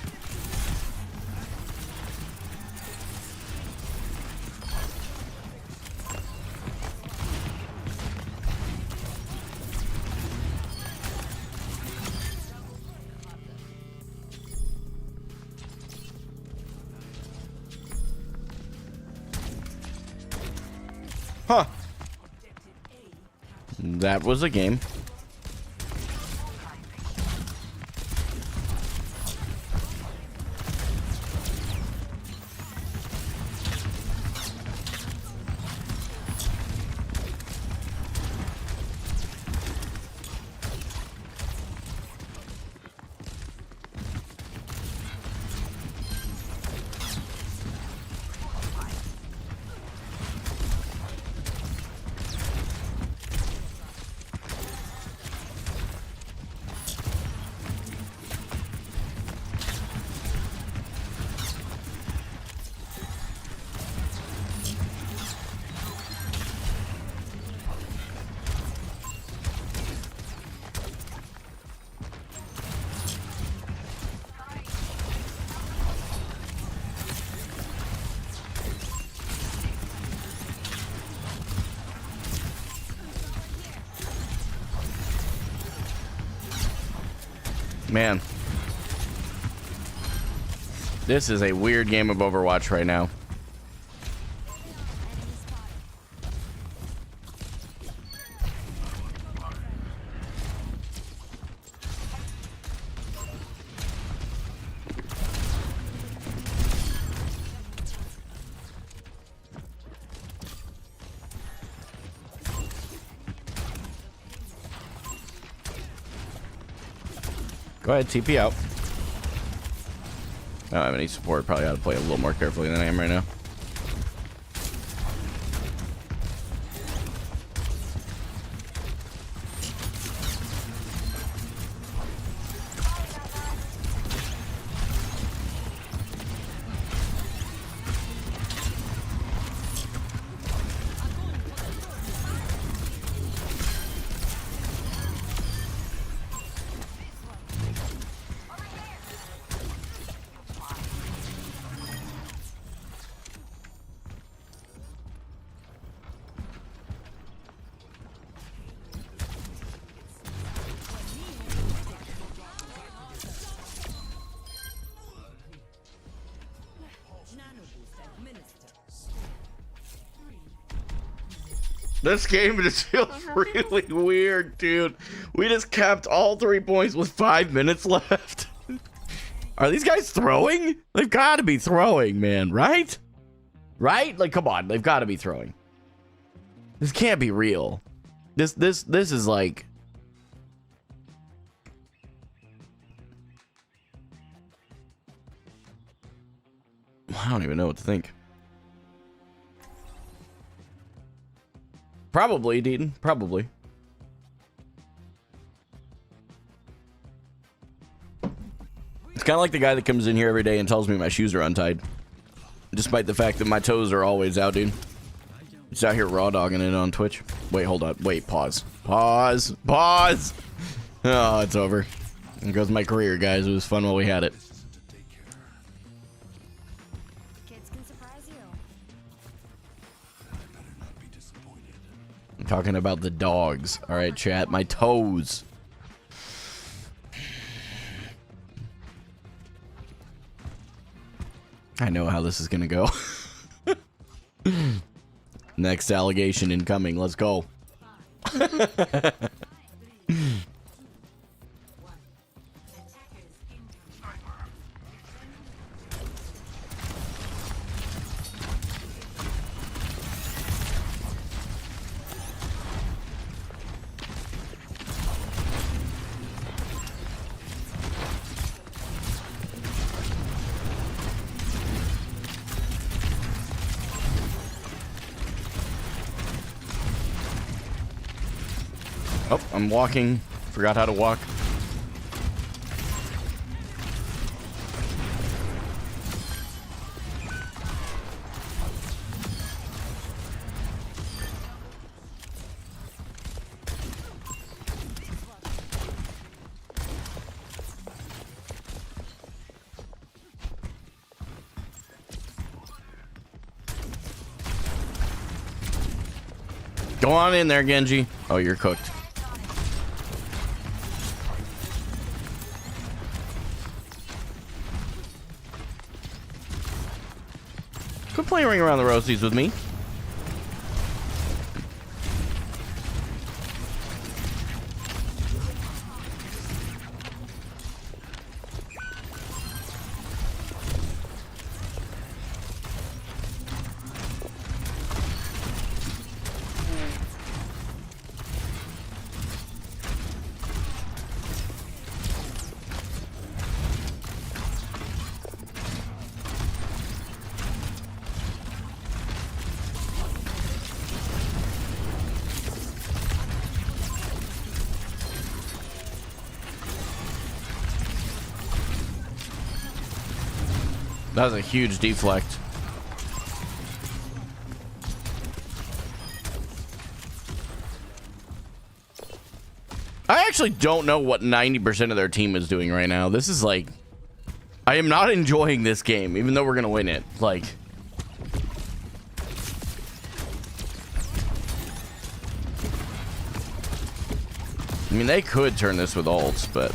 Huh. That was a game. Man, this is a weird game of Overwatch right now. Go ahead, TP out. I don't have any support. Probably ought to play a little more carefully than I am right now. This game just feels really weird, dude. We just capped all 3 points with 5 minutes left. Are these guys throwing? They've got to be throwing, man, right? Right? Like, come on, they've got to be throwing. This can't be real. This is like... I don't even know what to think. Probably, Deaton. Probably. It's kind of like the guy that comes in here every day and tells me my shoes are untied. Despite the fact that my toes are always out, dude. He's out here raw dogging it on Twitch. Wait, hold on. Wait, pause. Pause. Pause. Oh, it's over. There goes my career, guys. It was fun while we had it. kids can surprise you. I'm talking about the dogs. All right, chat. My toes. I know how this is gonna go. Next allegation incoming. Let's go. Oh, I'm walking. Forgot how to walk. Go on in there, Genji. Oh, you're cooked. Quit playing Ring Around the Rosies with me. That was a huge deflect. I actually don't know what 90% of their team is doing right now. This is like, I am not enjoying this game, even though we're gonna win it. Like, I mean, they could turn this with ults, but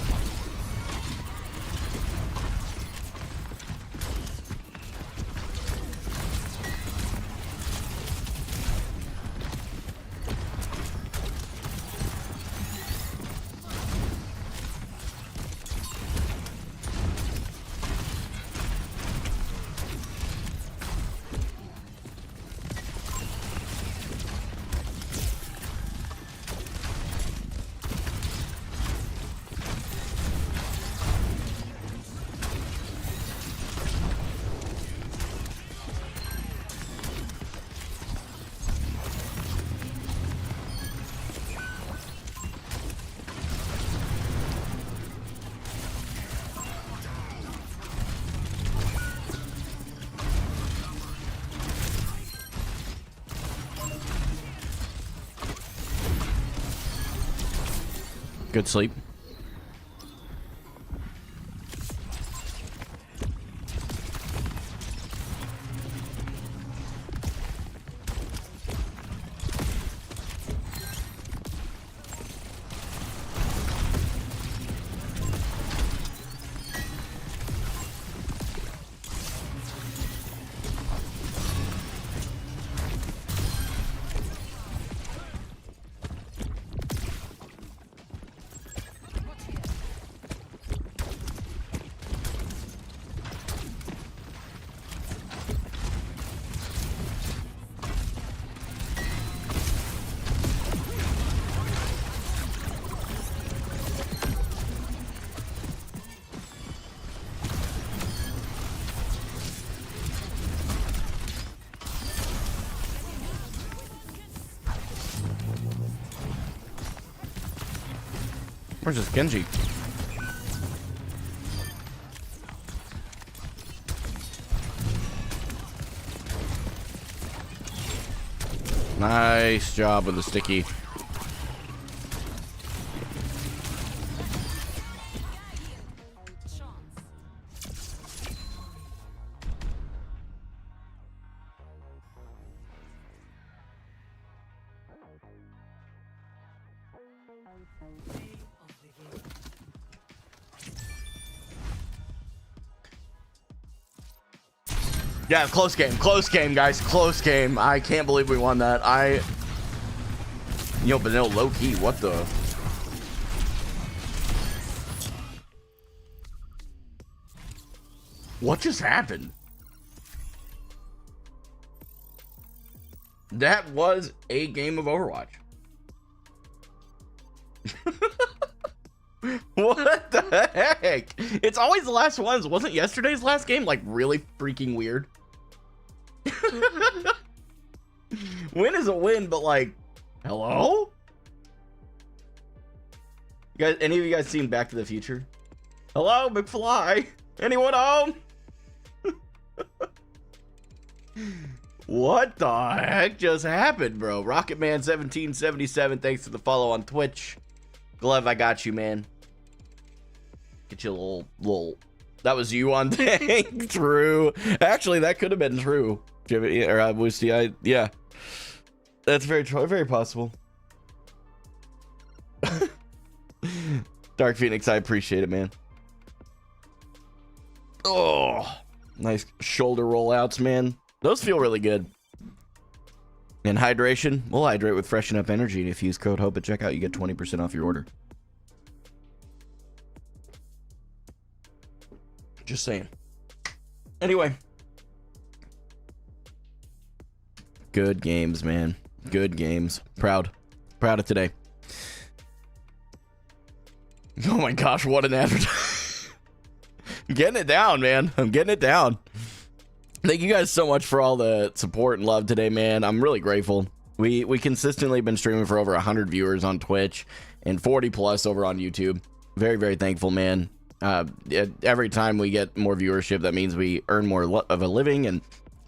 good sleep. Where's this Genji? Nice job with the sticky. Yeah, close game, guys, close game. I can't believe we won that. But no, low key, what the? What just happened? That was a game of Overwatch. What the heck? It's always the last ones. Wasn't yesterday's last game like really freaking weird? Win is a win, but like, hello? You guys, any of you guys seen Back to the Future? Hello, McFly. Anyone home? What the heck just happened, bro? Rocketman1777, thanks for the follow on Twitch. Glove, I got you, man. Get you a little. That was you on tank. True. Actually, that could have been true. Jimmy or Boosty, yeah. That's very true. Very possible. Dark Phoenix, I appreciate it, man. Oh, nice shoulder rollouts, man. Those feel really good. And hydration, we'll hydrate with Freshen Up Energy. And if you use code HOPE at checkout, you get 20% off your order. Just saying. Anyway. Good games, man. Good games. Proud of today. Oh my gosh, what an advertisement. I'm getting it down, man. I'm getting it down. Thank you guys so much for all the support and love today, man. I'm really grateful. We consistently been streaming for over 100 viewers on Twitch and 40 plus over on YouTube. Very, very thankful, man. Every time we get more viewership, that means we earn more of a living, and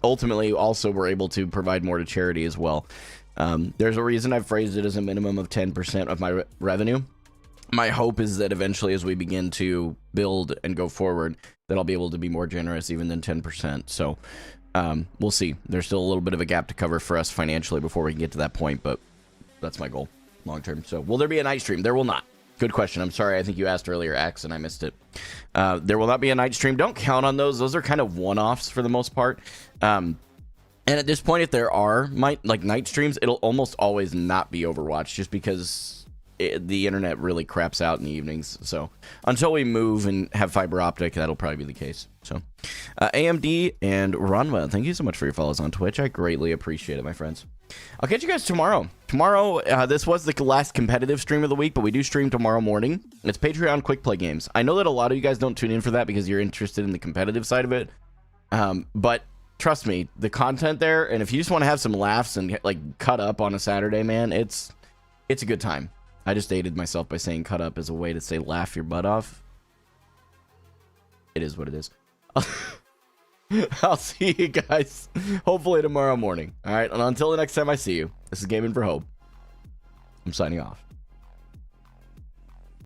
ultimately also we're able to provide more to charity as well. There's a reason I've phrased it as a minimum of 10% of my revenue. My hope is that eventually, as we begin to build and go forward, that I'll be able to be more generous even than 10%. So we'll see. There's still a little bit of a gap to cover for us financially before we can get to that point, but that's my goal long term. So will there be a night stream? There will not. Good question. I'm sorry. I think you asked earlier, Axe, and I missed it. There will not be a night stream. Don't count on those. Those are kind of one-offs for the most part. And at this point, if there are night streams, it'll almost always not be Overwatch, just because the internet really craps out in the evenings. So until we move and have fiber optic, that'll probably be the case. So AMD and Runwa, thank you so much for your follows on Twitch. I greatly appreciate it, my friends. I'll catch you guys tomorrow. This was the last competitive stream of the week, but we do stream tomorrow morning. It's Patreon quick play games. I know that a lot of you guys don't tune in for that because you're interested in the competitive side of it. But trust me, the content there, and if you just want to have some laughs and like cut up on a Saturday, man, it's a good time. I just dated myself by saying cut up as a way to say laugh your butt off. It is what it is. I'll see you guys hopefully tomorrow morning. All right. And until the next time I see you, this is Gaming for Hope. I'm signing off.